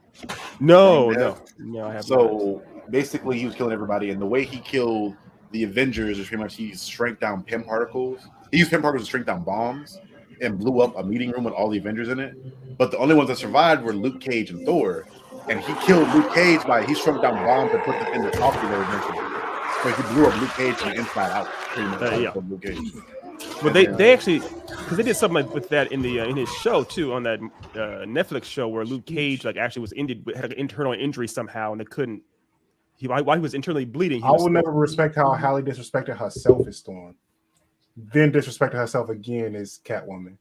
No, I haven't. So, basically, he was killing everybody, and the way he killed the Avengers is pretty much he shrank down PEM particles. He used PEM particles to shrink down bombs and blew up a meeting room with all the Avengers in it. But the only ones that survived were Luke Cage and Thor. And he killed Luke Cage by, he shrunk down bombs and put them in the coffee there eventually. So he blew up Luke Cage from the inside out. Pretty much Luke Cage. But they actually, because they did something with that in the in his show too, on that Netflix show where Luke Cage like actually was had an internal injury somehow, and they couldn't. While he was internally bleeding, I will never respect how Halle disrespected herself as Storm. Then disrespected herself again as Catwoman.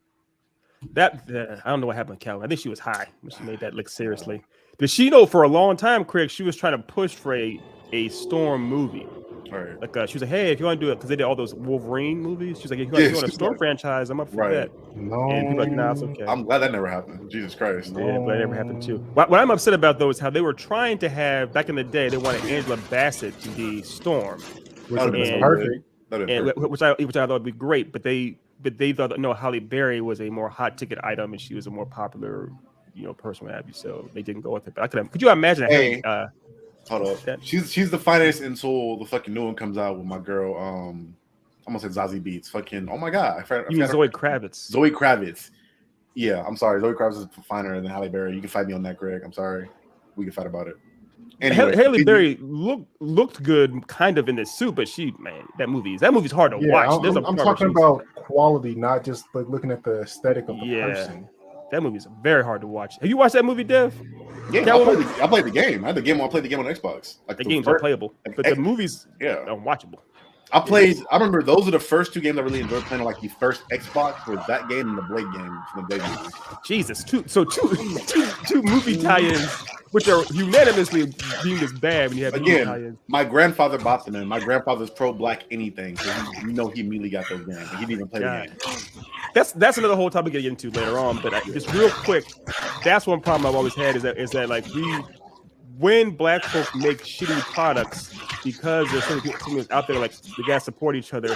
That I don't know what happened to Catwoman. I think she was high when she made that look seriously. Did she know for a long time, Craig? She was trying to push for a Storm movie. Right. Like she was like, hey, if you want to do it, because they did all those Wolverine movies. She's like, if you want a Storm franchise, I'm up for that. No, and people are like, nah, it's okay. I'm glad that never happened. Jesus Christ. Yeah, but that never happened too. What I'm upset about though is how they were trying to have back in the day. They wanted Angela Bassett to be Storm, which would be perfect. Which I thought would be great. But they thought no, Halle Berry was a more hot ticket item, and she was a more popular, person what have you. So they didn't go with it. But could you imagine? Hey. Hold up. She's the finest until the fucking new one comes out with my girl. I'm gonna say Zazie Beetz. Fucking oh my god! You mean Zoe Kravitz? Zoe Kravitz. Yeah, I'm sorry. Zoe Kravitz is finer than Halle Berry. You can fight me on that, Greg. I'm sorry. We can fight about it. Anyway, Halle Berry looked good, kind of in this suit, but that movie's hard to watch. I'm talking about quality, not just like looking at the aesthetic of the person. That movie's very hard to watch. Have you watched that movie, Dev? Yeah, I played the game. I played the game on Xbox. Like the game's unplayable, but the movies unwatchable. I remember those are the first 2 games I really enjoyed playing. Like the first Xbox was that game and the Blade game from the Blade movie. Jesus, two movie tie-ins, which are unanimously deemed as bad when you have movie tie-ins. My grandfather bought them, and my grandfather's pro-black anything, so he immediately got those games. He didn't even play the game. That's another whole topic to get into later on. But just real quick, that's one problem I've always had is that like when black folk make shitty products because there's something out there like we gotta support each other,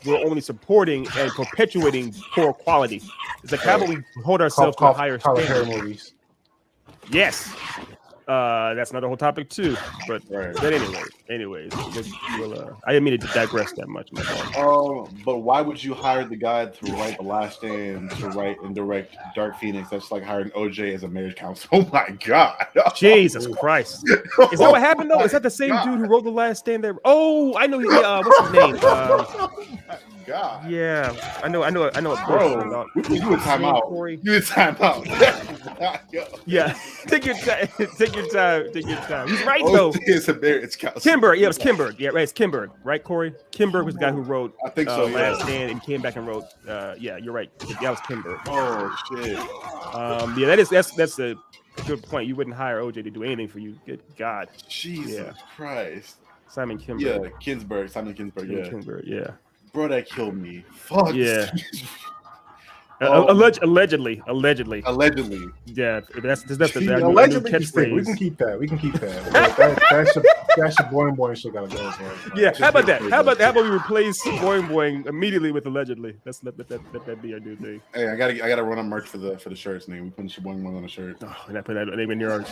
we're only supporting and perpetuating poor quality. It's like how about we hold ourselves to a higher standard? Yes. That's another whole topic too. But anyways, I didn't mean to digress that much. But why would you hire the guy to write The Last Stand, to write and direct Dark Phoenix? That's like hiring OJ as a marriage counsel. Oh my god! Jesus Christ! Is that what happened though? Is that the same dude who wrote The Last Stand? There? Oh, I know. What's his name? God. Yeah, I know. Bro, you in timeout. You in timeout. Yeah, take your time. Take your time. He's right though. It's a marriage counsel. Kimberg. Yeah, it was Kimberg. Yeah, right. It's Kimberg, right, Corey? Kimberg was the guy who wrote. I think so. Last Stand and came back and wrote. Yeah, you're right. That was Kimberg. Oh shit. Yeah, that's a good point. You wouldn't hire OJ to do anything for you. Good God. Jesus Christ. Simon Kinberg. Yeah, Kinsberg, Simon Kinsberg. Yeah, Kinberg. Yeah. Bro, that killed me. Fuck. Yeah. Allegedly. Allegedly. Yeah, that's the new Allegedly, we catchphrase. can keep that. But that's your boing shit gotta go as well. Yeah, how about that? How about we replace boing immediately with allegedly? Let that be our new thing. Hey, I gotta run up merch for the shirts, nigga. We putting Shaboing on the shirt. Oh, and I put that name in your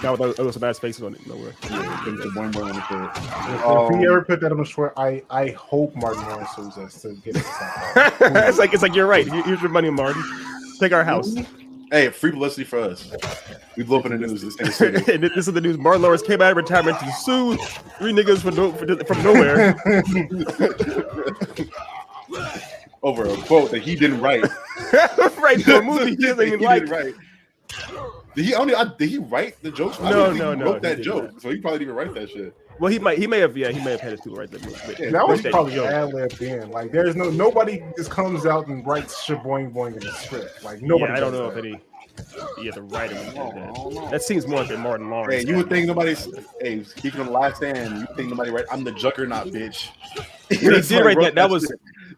not with those bad faces on it. Nowhere. Yeah, putting Shaboing on the shirt. If we ever put that on the shirt, I hope Martin Lawrence sues us to get it. It's like you're right. Here's your money, Martin. Take our house. Hey, free publicity for us. We blow up in the news. This is the news. Martin Lawrence came out of retirement to sue 3 niggas from nowhere over a quote that he didn't write. Right, for a movie he didn't even like. Did he write the jokes? No. He wrote that joke, so he probably didn't even write that shit. Well, he may have had his people write that movie. Yeah, that was probably ad-libbed in. Like, there's nobody just comes out and writes shaboing in the script. Like, nobody. Yeah, I don't know if any. Yeah, the writer would do that. That seems more like Martin Lawrence. Hey, you would think nobody's. Hey, speaking on the last stand, you think nobody write? I'm the Juggernaut, bitch. He did write that. That was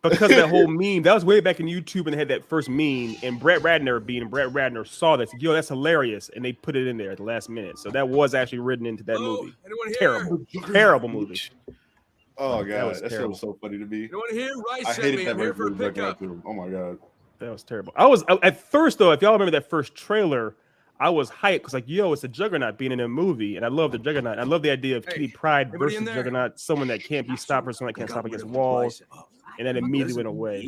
because of that whole meme. That was way back in YouTube, and they had that first meme. And Brett Ratner saw that. Said, yo, that's hilarious, and they put it in there at the last minute. So that was actually written into that movie. Terrible movie. Oh god, that shit was so funny to me. I hated that version of Juggernaut too. Oh my god. That was terrible. I was at first though. If y'all remember that first trailer, I was hyped because like, yo, it's a Juggernaut being in a movie, and I love the Juggernaut. I love the idea of Kitty Pryde versus Juggernaut, someone that can't be stopped or someone that can't stop against walls. And then immediately went away.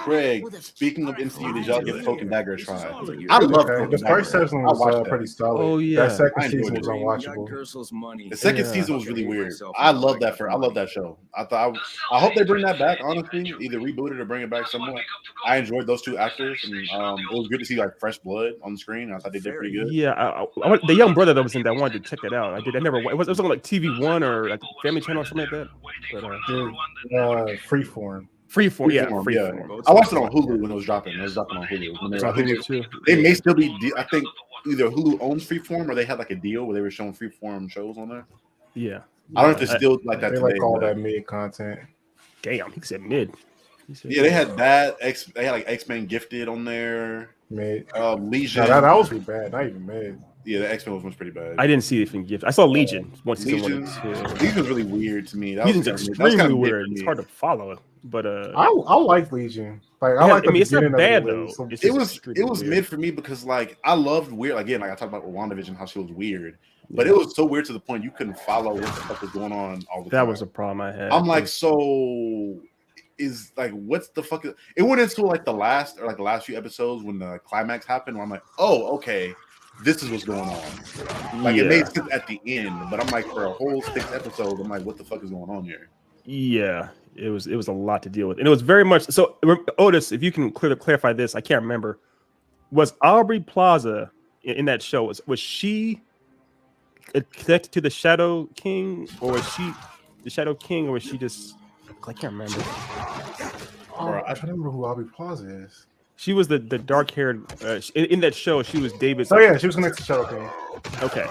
Craig, speaking of MCU, did y'all give Cloak and Dagger a try? I love the first season was pretty solid. Oh yeah, that second season was unwatchable. The second season was really weird. I love that show. I hope they bring that back. Honestly, either reboot it or bring it back somewhat. I enjoyed those two actors, and it was good to see like fresh blood on the screen. I thought they did pretty good. Yeah, the young brother that was in that, I wanted to check that out. I never. It was something like TV One or like Family Channel or something like that. But, Freeform. Freeform. I watched it on Hulu when it was dropping. It was dropping on Hulu. They may still be. I think either Hulu owns Freeform or they had like a deal where they were showing Freeform shows on there. Yeah. I don't know if it's still like that. They today, like all that mid content. Damn, he said mid. They had that. They had like X-Men Gifted on there. Mid. Legion. No, that was pretty bad. Not even mid. Yeah, the X-Men was pretty bad. I didn't see it from Gift. I saw Legion once. Legion was really weird to me. That Legion's was extremely weird. It's hard to follow, but I like Legion. Like I like. I mean, it's not bad though. It was mid for me because like I loved weird. Again, like I talked about with WandaVision, how she was weird, but it was so weird to the point you couldn't follow what the fuck was going on all the time. That was a problem I had. I'm like, so is like, what's the fuck? It went into like the last few episodes when the climax happened. Where I'm like, oh, okay. This is what's going on. Like it made sense at the end, but I'm like, for a whole 6 episodes, I'm like, what the fuck is going on here? Yeah, it was a lot to deal with, and it was very much so. Otis, if you can clarify this, I can't remember. Was Aubrey Plaza in that show? Was she connected to the Shadow King, or was she the Shadow King, or was she just? I can't remember. I don't remember who Aubrey Plaza is. She was the dark-haired in that show. She was David's. Oh yeah, she was connected to Shadow King. Okay.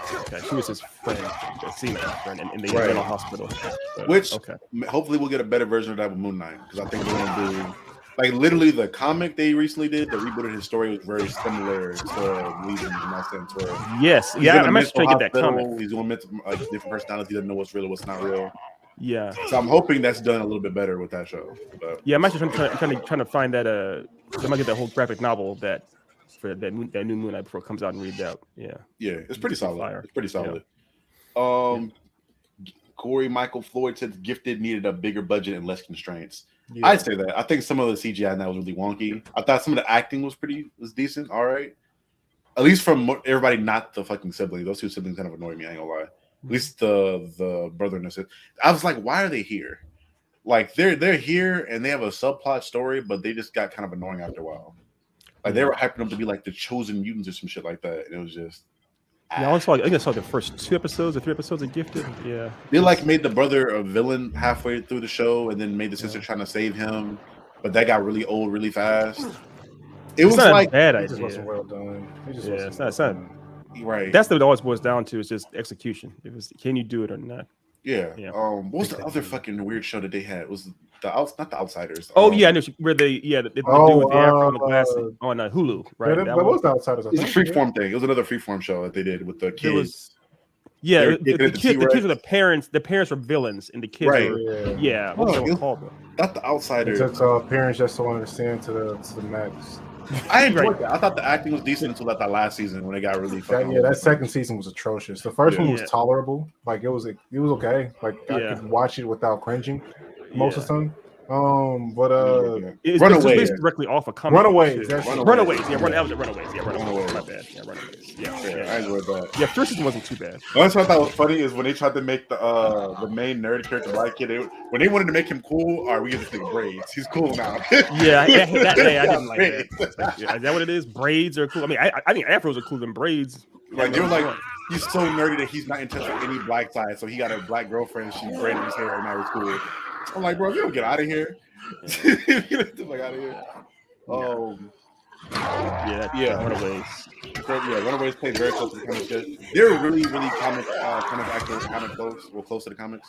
She was his friend, friend in the mental hospital. Which hopefully we'll get a better version of that with Moon Knight, because I think we're gonna do like literally the comic they recently did that rebooted his story was very similar to Legion in that sense. Yes, I'm actually trying to get that comic. He's doing like different personalities. He doesn't know what's real or what's not real. Yeah. So I'm hoping that's done a little bit better with that show. But. Yeah, I'm actually trying to find that. I might get that whole graphic novel that new Moon Knight before it comes out and read that. Yeah. Yeah, it's pretty solid. Fire. It's pretty solid. Yeah. Corey Michael Floyd said Gifted needed a bigger budget and less constraints. Yeah. I'd say that. I think some of the CGI in that was really wonky. I thought some of the acting was decent. All right. At least from everybody, not the fucking siblings. Those two siblings kind of annoy me. I ain't gonna lie. At least the brother and the sister. I was like, why are they here? Like they're here and they have a subplot story, but they just got kind of annoying after a while. Like they were hyping them to be like the chosen mutants or some shit like that, and it was just. Yeah, I think I saw the first 2 episodes or 3 episodes of Gifted. Yeah, they like made the brother a villain halfway through the show, and then made the sister trying to save him, but that got really old really fast. It was not like a bad idea. It just wasn't well done. It's not. Right. That's what it always boils down to. Is just execution. Can you do it or not? Yeah. Yeah. What was the other fucking weird show that they had? It was not the Outsiders. Oh yeah, I know where the dude with the afro and the glasses on Hulu, right? That was the Outsiders. It was a freeform thing. It was another freeform show that they did with the kids. The kids were the parents. The parents were villains, and the kids were What's that called? Not the Outsiders. It's parents just don't understand to the max. I enjoyed that. I thought the acting was decent until that last season when it got really fucking. That second season was atrocious. The first one was tolerable. Like it was okay. Like I could watch it without cringing most of the time. It's Runaways directly off a comic. Runaways. Runaways. Yeah, Runaways. Yeah, Runaways. My bad. Yeah, Runaways. Yeah, I enjoyed that. Yeah, first season wasn't too bad. The only thing I thought was funny is when they tried to make the main nerd character black kid. When they wanted to make him cool, all right, we get this thing braids. He's cool now. Yeah, I didn't like that. Like, is that what it is? Braids are cool. I mean, I think afros are cooler than braids. Like they were like, he's so nerdy that he's not in touch with any black side, so he got a black girlfriend. She braided his hair, and now he's cool. I'm like, bro, if you don't get out of here. Get the fuck out of here. Runaways. Runaways played very close to the comic shit. They're really comic actors, close to the comics.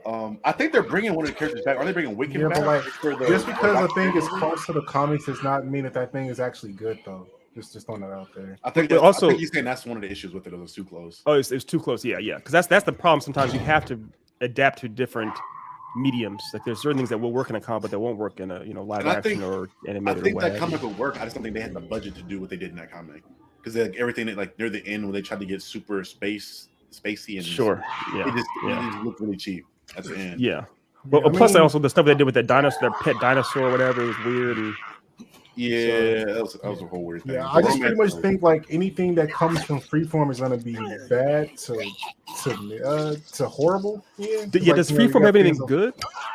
I think they're bringing one of the characters back. Are they bringing Wicked back? Just because the thing is close to the comics does not mean that thing is actually good, though. Just throwing that out there. I think he's saying that's one of the issues with it. It was too close. Oh, it's too close. Yeah. Because that's the problem. Sometimes you have to adapt to different mediums. Like there's certain things that will work in a comic but that won't work in a live action or animated. I think that comic would work. I just don't think they had the budget to do what they did in that comic because everything near the end when they tried to get super spacey and it just looked really cheap at the end. Yeah, but plus also the stuff they did with that dinosaur, their pet dinosaur or whatever, was weird. And that was a whole weird thing. Yeah, I just pretty much think like anything that comes from Freeform is gonna be bad to horrible. Yeah. Does Freeform have anything good?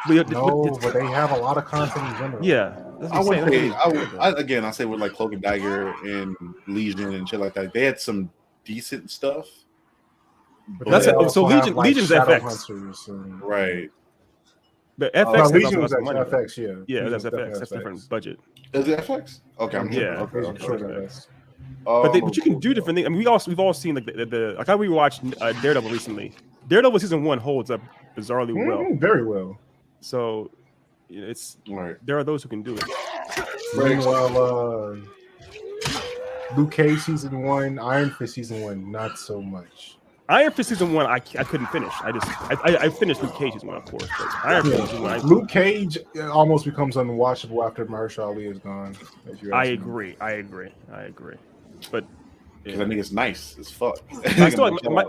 No, but they have a lot of content in general. Yeah, I say with like Cloak and Dagger and Legion and shit like that, they had some decent stuff. But Legion's FX, right? The FX Legion was FX, yeah, that's FX. That's different budget. Is it FX? Okay, I'm sure. But you can do different things. I mean, we've all seen like the like how we watched Daredevil recently. Daredevil season 1 holds up bizarrely well, very well. So there are those who can do it. Meanwhile, Luke Cage season 1, Iron Fist season 1, not so much. Iron Fist season 1, I couldn't finish. I finished Luke Cage season 1, of course. But Iron Fist season 1, Luke Cage almost becomes unwatchable after Mahershala Ali is gone. I agree. But I think it's nice as fuck.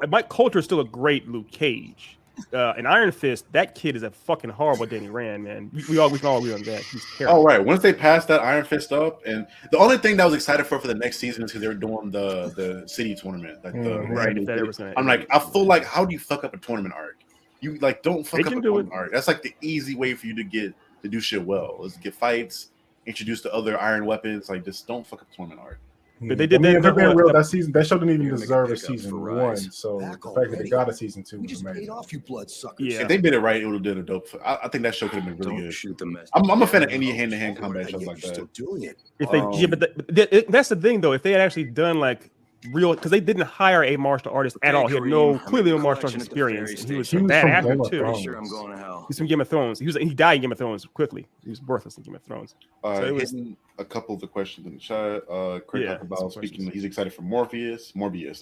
Mike Coulter is still a great Luke Cage. And Iron Fist, that kid is a fucking horrible Danny Rand, man. We can all agree on that. He's terrible. Oh, right. Once they passed that Iron Fist up, and the only thing that I was excited for the next season is because they were doing the city tournament. Like I'm like, I feel like, how do you fuck up a tournament arc? You like don't fuck up a tournament arc. That's like the easy way for you to do shit well. Is get fights, introduce the other iron weapons. Like just don't fuck up a tournament arc. But they did that season. That show didn't even deserve a season 1. So the fact that they got a season 2 was amazing. You blood suckers. Yeah. If they did it right, it would have done a dope. I think that show could have been really good. I'm a fan of any hand-to-hand combat shows like that. But that's the thing though. If they had actually done like real, because they didn't hire a martial artist at all. He had clearly no martial arts experience. He was a bad actor too. He's from Game of Thrones. He died in Game of Thrones quickly. He was worthless in Game of Thrones. Hitting a couple of the questions in the chat. Craig talked about speaking. He's excited for Morbius,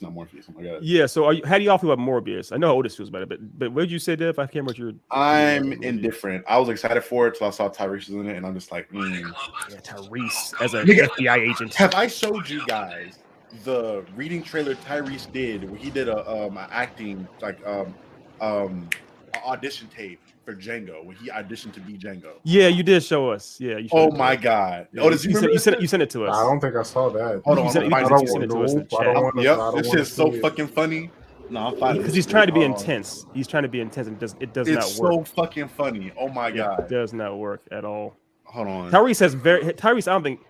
not Morpheus. Oh my god. Yeah. So how do y'all feel about Morbius? I know how Otis feels about it, but what did you say, Dev? I can't remember I'm indifferent. I was excited for it till I saw Tyrese in it, and I'm just like, Yeah, Tyrese as an FBI agent. Have I showed you guys the reading trailer Tyrese did where he did a acting audition tape for Django when he auditioned to be Django? Yeah, you did show us. Yeah. Oh my god! Yeah, you sent it to us. I don't think I saw that. Hold on, you sent it to us in the chat. Yep, this shit's so fucking funny. No, I'm fine. Because he's trying to be intense. He's trying to be intense, and it does not work. It's so fucking funny. Oh my god, it does not work at all. Hold on, Tyrese. I don't think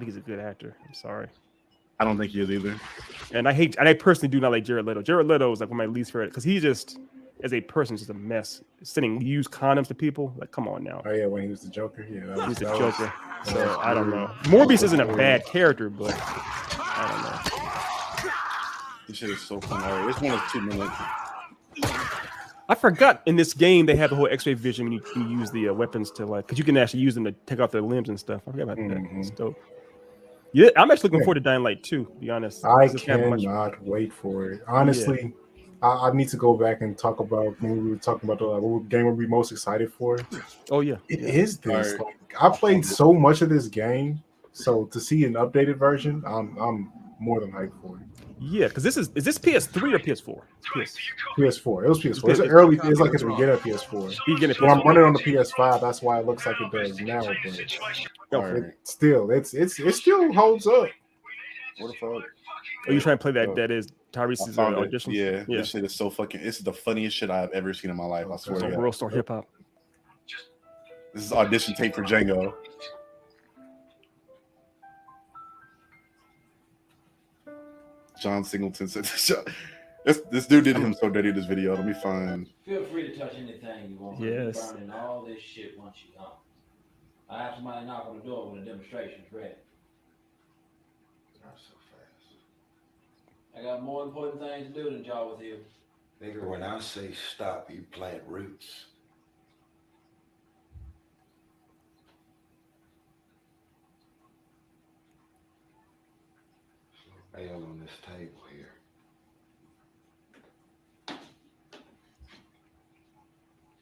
he's a good actor. I'm sorry. I don't think he is either. And I personally do not like Jared Leto. Jared Leto is like one of my least favorite because he just, as a person, just a mess. Sending used condoms to people. Like, come on now. Oh yeah, when he was the Joker. Yeah, he's the Joker. So I don't know. Morbius isn't a bad character, but I don't know. This shit is so funny. This one is 2 minutes. I forgot in this game they have the whole X-ray vision when you use the weapons to like, because you can actually use them to take off their limbs and stuff. I forgot about that. It's dope. Yeah, I'm actually looking forward to Dying Light 2, to be honest. I cannot wait for it. Honestly, I need to go back and talk about when we were talking about what game we'd be most excited for. Oh yeah, it is this. Like, I played so much of this game, so to see an updated version, I'm more than hyped for it. Yeah, because is this PS3 or PS4? PS4. It was PS4. It's early. It's like at the beginning of PS4. When I'm running on the PS5, that's why it looks like it does now. But it still holds up. What the fuck? Are you trying to play that? That is Tyrese's audition. Yeah, this shit is so fucking. This is the funniest shit I've ever seen in my life. I swear. It's World Star Hip Hop. This is audition tape for Django. John Singleton said this dude did him so dirty in this video. Let me find. Feel free to touch anything you want. Yes. Burning all this shit once you home. I have somebody knock on the door when the demonstration's ready. Not so fast. I got more important things to do than jaw with you. Nigga, when I say stop, you plant roots. Nail on this table here.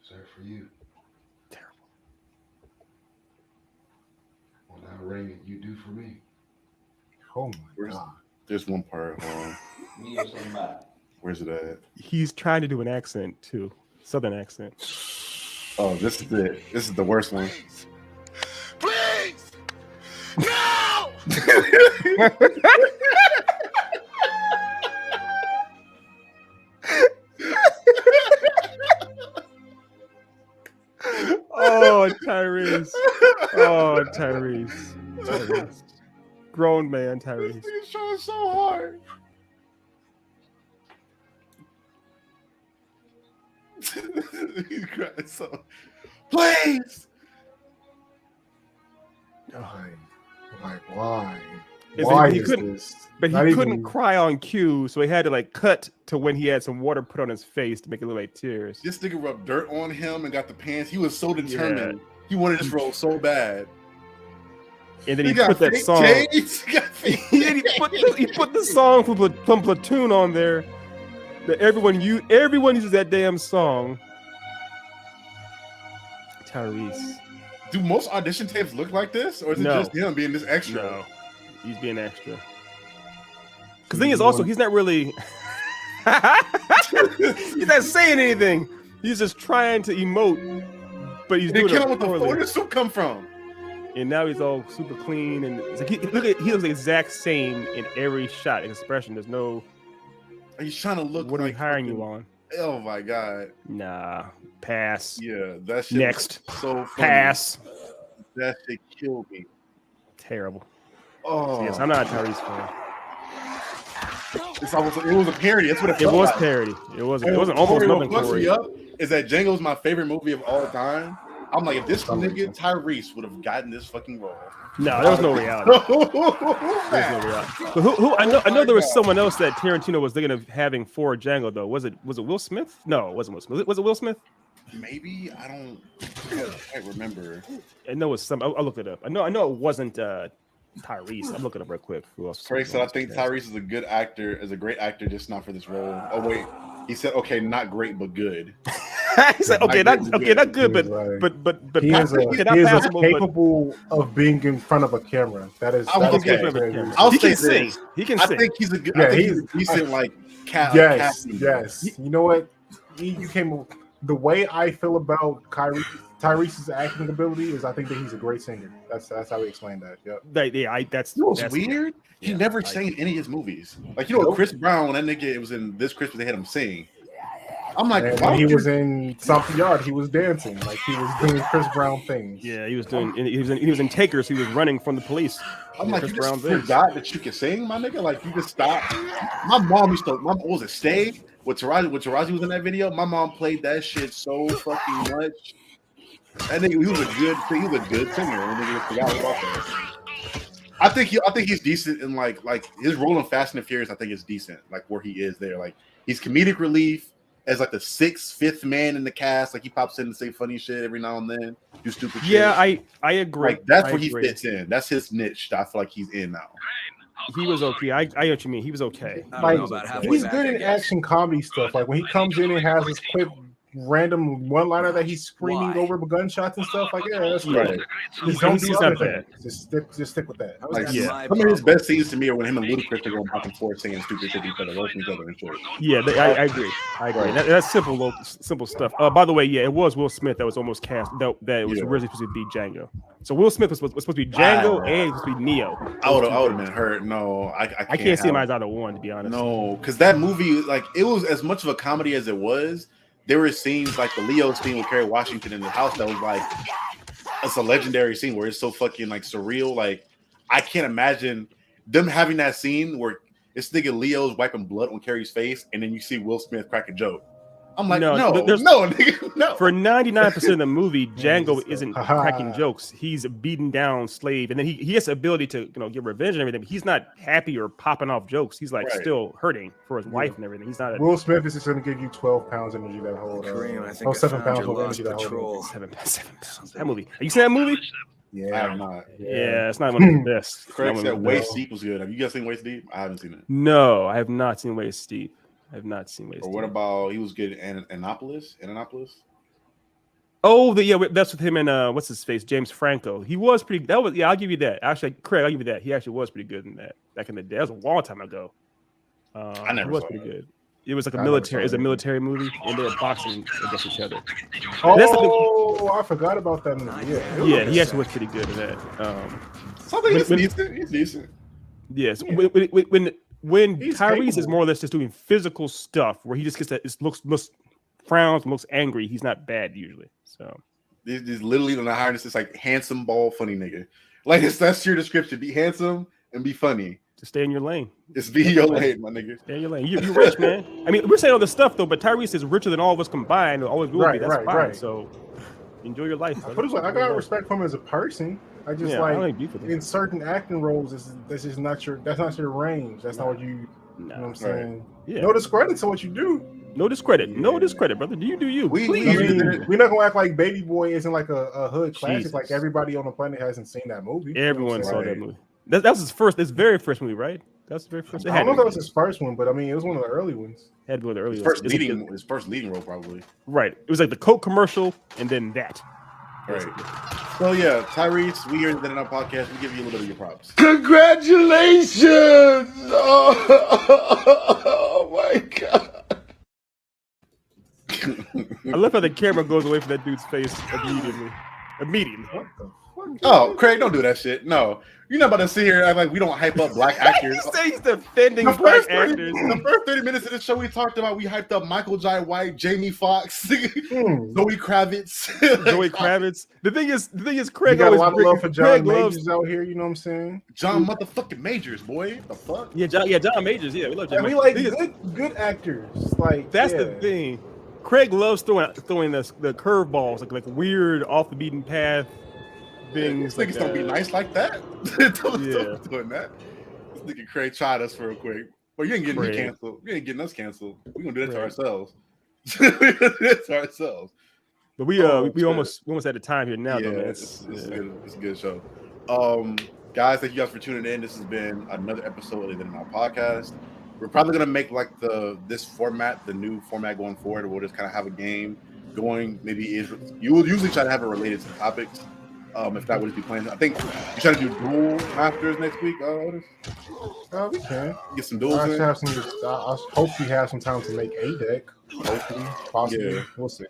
Is that for you? Terrible. Well, that ring you do for me. Oh my god. There's one part. Me or somebody. Where's it at? He's trying to do an accent too, Southern accent. Oh, this is it. This is the worst one. Please! No! Oh, Tyrese. Oh, Tyrese. Grown man, Tyrese. He's trying so hard. He's crying so. Please. Like why? Why is couldn't, this? but he couldn't cry on cue, so he had to like cut to when he had some water put on his face to make it look like tears. This nigga rubbed dirt on him and got the pants. He was so determined. Yeah. He wanted this role so bad. And then he put that song. He put the song from Platoon on there. That everyone uses that damn song. Tyrese. Do most audition tapes look like this, or is it just him being this extra? No, he's being extra. Because the thing is also he's not really. He's not saying anything. He's just trying to emote, but he's doing it poorly. Where did the soup come from? And now he's all super clean, and it's like he looks the exact same in every shot. His expression, there's no. He's trying to look. What are we hiring you on? Oh my god. Nah, pass. Yeah, that shit. Next. So funny. Pass. That shit killed me. Terrible. Oh. So yes, I'm not a Tyrese fan. It was a parody. That's what it felt like. Parody. It wasn't almost nothing. What fucks me up is that Django's my favorite movie of all time. I'm like, if this nigga Tyrese would have gotten this fucking role. No, there was no reality. There's no reality. But who I know there was someone else that Tarantino was thinking of having for Django though. Was it Will Smith? No, it wasn't Will Smith. Was it Will Smith? Maybe I can't remember. I know it's some. I'll look it up. I know it wasn't Tyrese. I'm looking up real quick. Who else? Craig said I think Tyrese is a good actor, is a great actor, just not for this role. Oh wait, he said okay, not great but good. He said okay, not good, but he is capable of being in front of a camera. That is. I'll say this. He can I sing. think he's a good. I think he's a decent like cat. Yes. You know what? You came. The way I feel about Tyrese's acting ability is I think that he's a great singer. That's how we explain that. Yep. That's weird. He never sang in any of his movies. Like Chris Brown, that nigga, it was in this Christmas they had him sing. I'm like, when he was in Something Yard, he was dancing, like he was doing Chris Brown things. Yeah, he was doing. He was in Takers. He was running from the police. I'm like, you just forgot that you can sing, my nigga. Like you just stopped. My mom used to. What was it? Stay with Taraji. When Taraji was in that video, my mom played that shit so fucking much. That nigga, he was a good singer. And nigga forgot about that. I think he's decent in like his role in Fast and the Furious. I think is decent, like where he is there. Like he's comedic relief. as like the fifth man in the cast. Like he pops in and say funny shit every now and then, do stupid shit. Yeah, I agree. Like that's where he fits in. That's his niche. I feel like he's in now. He was okay. I know what you mean. He was okay. Like, He was okay. he's good in action comedy stuff. Like when he comes in and has this quick random one-liner that he's screaming over gunshots and stuff. Like, yeah, that's right. Just don't do other things. Just stick with that. Like, some of his best scenes to me are when him and Ludacris are going back and forth saying stupid shit to each other, roasting each other and shit. Yeah, I agree. Right. That's simple stuff. By the way, yeah, it was Will Smith that was almost cast. That it was originally supposed to be Django. So Will Smith was supposed to be Django and supposed to be Neo. I would have been hurt. No, I can't see him as either one, to be honest. No, because that movie, like, it was as much of a comedy as it was. There were scenes like the Leo scene with Kerry Washington in the house that was like, it's a legendary scene where it's so fucking like surreal. Like, I can't imagine them having that scene where this nigga Leo's wiping blood on Kerry's face, and then you see Will Smith crack a joke. I'm like, no, nigga, no. For 99% of the movie, Django isn't cracking jokes. He's a beaten down slave, and then he has the ability to get revenge and everything. But he's not happy or popping off jokes. He's like still hurting for his wife and everything. He's not. Will Smith is just going to give you 12 pounds energy that whole. Kareem, I think 7 pounds of energy that whole. 7 pounds. That movie. Have you seen that movie? Yeah, I'm not. Yeah, it's not one of the best. Craig said Waist Deep was good. Have you guys seen Waist Deep? I haven't seen it. No, I have not seen Waist Deep. I've not seen Waist Deep. Or what about he was good in Annapolis? Oh, that's with him and what's his face, James Franco. He was pretty. I'll give you that. Actually, Craig, I'll give you that. He actually was pretty good in that back in the day. That was a long time ago. I never was saw pretty that. good. It was like a military movie, and they were boxing against each other. Oh, I forgot about that movie. Yeah, he actually was pretty good in that. He's decent. Yes, when Tyrese is more or less just doing physical stuff, where he just gets that, looks frowns, looks angry. He's not bad usually. So he's literally on the hardest. It's like handsome, bald, funny nigga. Like that's your description. Be handsome and be funny. Just stay in your lane. Just be in your lane, my nigga. Stay in your lane. You're rich, man. I mean, we're saying all this stuff though, but Tyrese is richer than all of us combined. Always will be. That's fine. Right. So enjoy your life. But it's like I got respect for him as a person. I just in certain acting roles, that's just not your range. That's not what you. You know what I'm saying? Right. Yeah. No discredit to what you do. No discredit, brother. Do you? We're not gonna act like Baby Boy isn't like a hood classic. Jesus. Like everybody on the planet hasn't seen that movie. Everyone saw that movie. That was his very first movie, right? That's the very first. I don't know if that was his first one, but I mean, it was one of the early ones. Had to be one of the early ones. His first leading role, probably. Right. It was like the Coke commercial, and then that. Right. So yeah, Tyrese, we here in our podcast. We give you a little bit of your props. Congratulations! Oh my god! I love how the camera goes away from that dude's face immediately. What the fuck? Oh, Craig, don't do that shit. No, you're not about to sit here and act like we don't hype up black actors. He's defending black actors. The first 30 minutes of the show, we talked about we hyped up Michael Jai White, Jamie Foxx, Zoe Kravitz. Zoe Kravitz. The thing is, Craig got always a lot of love for John Majors out here. You know what I'm saying? John motherfucking Majors, boy. The fuck? Yeah, John Majors. Yeah, we love John. We like good actors. Like that's the thing. Craig loves throwing the curveballs, like weird off the beaten path things. Niggas don't be nice like that. Don't doing that. This nigga Craig tried us for real quick, but you ain't getting me canceled. You ain't getting us canceled. We gonna do that to ourselves. But we almost at the time here now. Yeah, though, man. It's a good show. Guys, thank you guys for tuning in. This has been another episode of our podcast. We're probably gonna make like this format, the new format going forward. We'll just kind of have a game going. Maybe you will usually try to have it related to topics. If that would be planned, I think you try to do dual masters next week. Otis? We can get some duels. I hope we have some time to make a deck. Hopefully, possibly. Yeah. We'll see.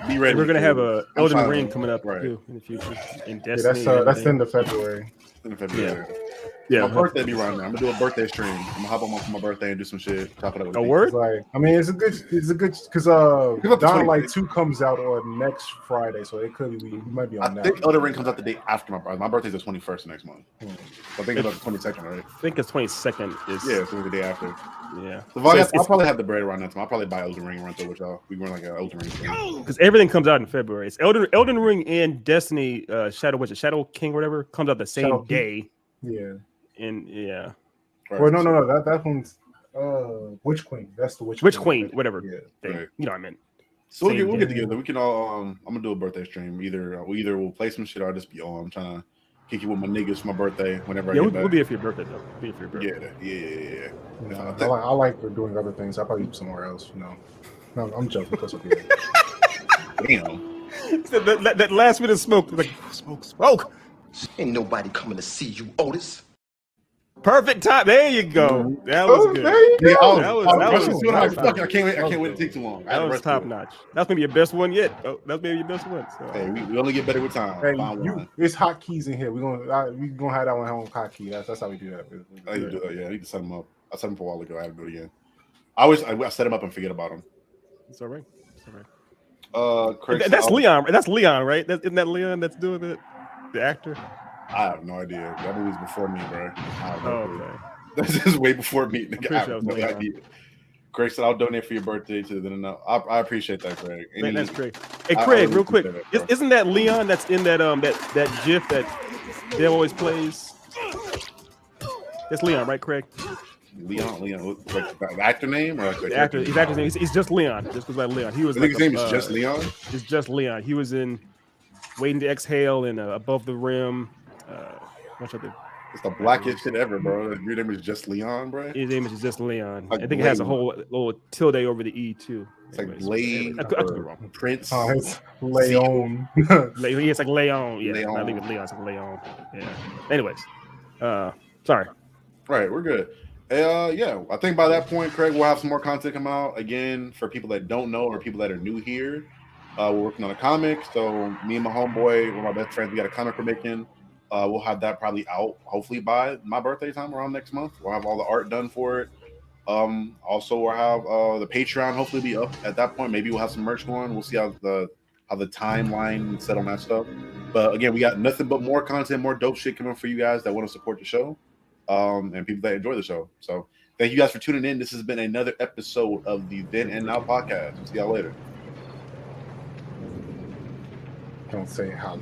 Be ready. We're gonna have a Elden Ring coming up too in the future. In Destiny, that's in the February. Yeah, my birthday be around there. I'm gonna do a birthday stream. I'm gonna hop on for my birthday and do some shit. Chop it up with a word. Like, I mean, it's a good because Dawn Light 2 comes out on next Friday, so it could be we might be on that. I think Elden Ring comes out the day after my birthday. My birthday's the 21st next month. So I think it's like the 22nd, right? I think it's 22nd. So the day after. Yeah. So I'll probably have the bread around that time. I'll probably buy Elden Ring run through with y'all. We run like an Elden Ring thing. Because everything comes out in February. It's Elden Ring and Destiny Shadow King, whatever, comes out the same day. Yeah. And Right. Well, no. That one's Witch Queen. That's the Witch Witch Queen, whatever. Yeah. Thing. Right. You know what I meant. So we'll Same get day. together. We can all. I'm gonna do a birthday stream. Either we'll play some shit or I'll just be on. I'm trying to kick you with my niggas for my birthday whenever Yeah, I we'll, get back. we'll be here for your birthday though. Be here for your birthday. Yeah. No, I like doing other things. I'll probably do somewhere else. You know. No, I'm joking. That's okay. Damn. that last minute smoke, like smoke. Ain't nobody coming to see you, Otis. Perfect time. There you go. That was good. There you Yeah, go. That was I can't wait. I can't wait to take too long. I That had to was rush top through it. notch. That's maybe your best one yet. Oh, that's maybe your best one. So. Hey, we only get better with time. Hey, Find one. it's hotkeys in here. We're gonna have that one on hotkey. That's how we do that. I need to do that. Yeah, I need to set them up. I set them up a while ago. I have to do it again. I set them up and forget about them. It's all right. It's all right. Craig, That's Leon. That's Leon, right? Isn't that Leon that's doing it? The actor? I have no idea. That movie's before me, bro. Okay. This is way before me. Nigga. I sure have it was no Leon. idea. Craig said, "I'll donate for your birthday to the." I appreciate that, Craig. Man, that's great. Hey, I Craig, really real quick, appreciate that, bro. isn't that Leon that's in that that GIF that Dale always plays? That's Leon, right, Craig? Leon, like the actor name or like The actor, his actor's name. He's just Leon. Just goes by Leon. He was. I Like think his name is just Leon. It's just Leon. He was in Waiting to Exhale and Above the Rim. Bunch of the. It's the blackest shit ever, bro. Your name is just Leon, bro. His name is just Leon. Like I think it has a Blade. whole little tilde over the E too. It's like Anyways, Blade I could be or wrong. Prince. Oh, it's Leon. It's like Leon. Yeah, Leon. I think it's Leon. It's like Leon. Yeah. Anyways, sorry. Right, we're good. Yeah, I think by that point, Craig, we'll have some more content come out again for people that don't know or people that are new here. We're working on a comic, so me and my homeboy, one of my best friends, we got a comic we're making. We'll have that probably out hopefully by my birthday time around next month. We'll have all the art done for it. Also, we'll have the Patreon hopefully be up at that point. Maybe we'll have some merch going. We'll see how the timeline is set on that stuff. But again, we got nothing but more content, more dope shit coming for you guys that want to support the show. And people that enjoy the show. So thank you guys for tuning in. This has been another episode of the Then and Now podcast. See y'all later. Don't say how.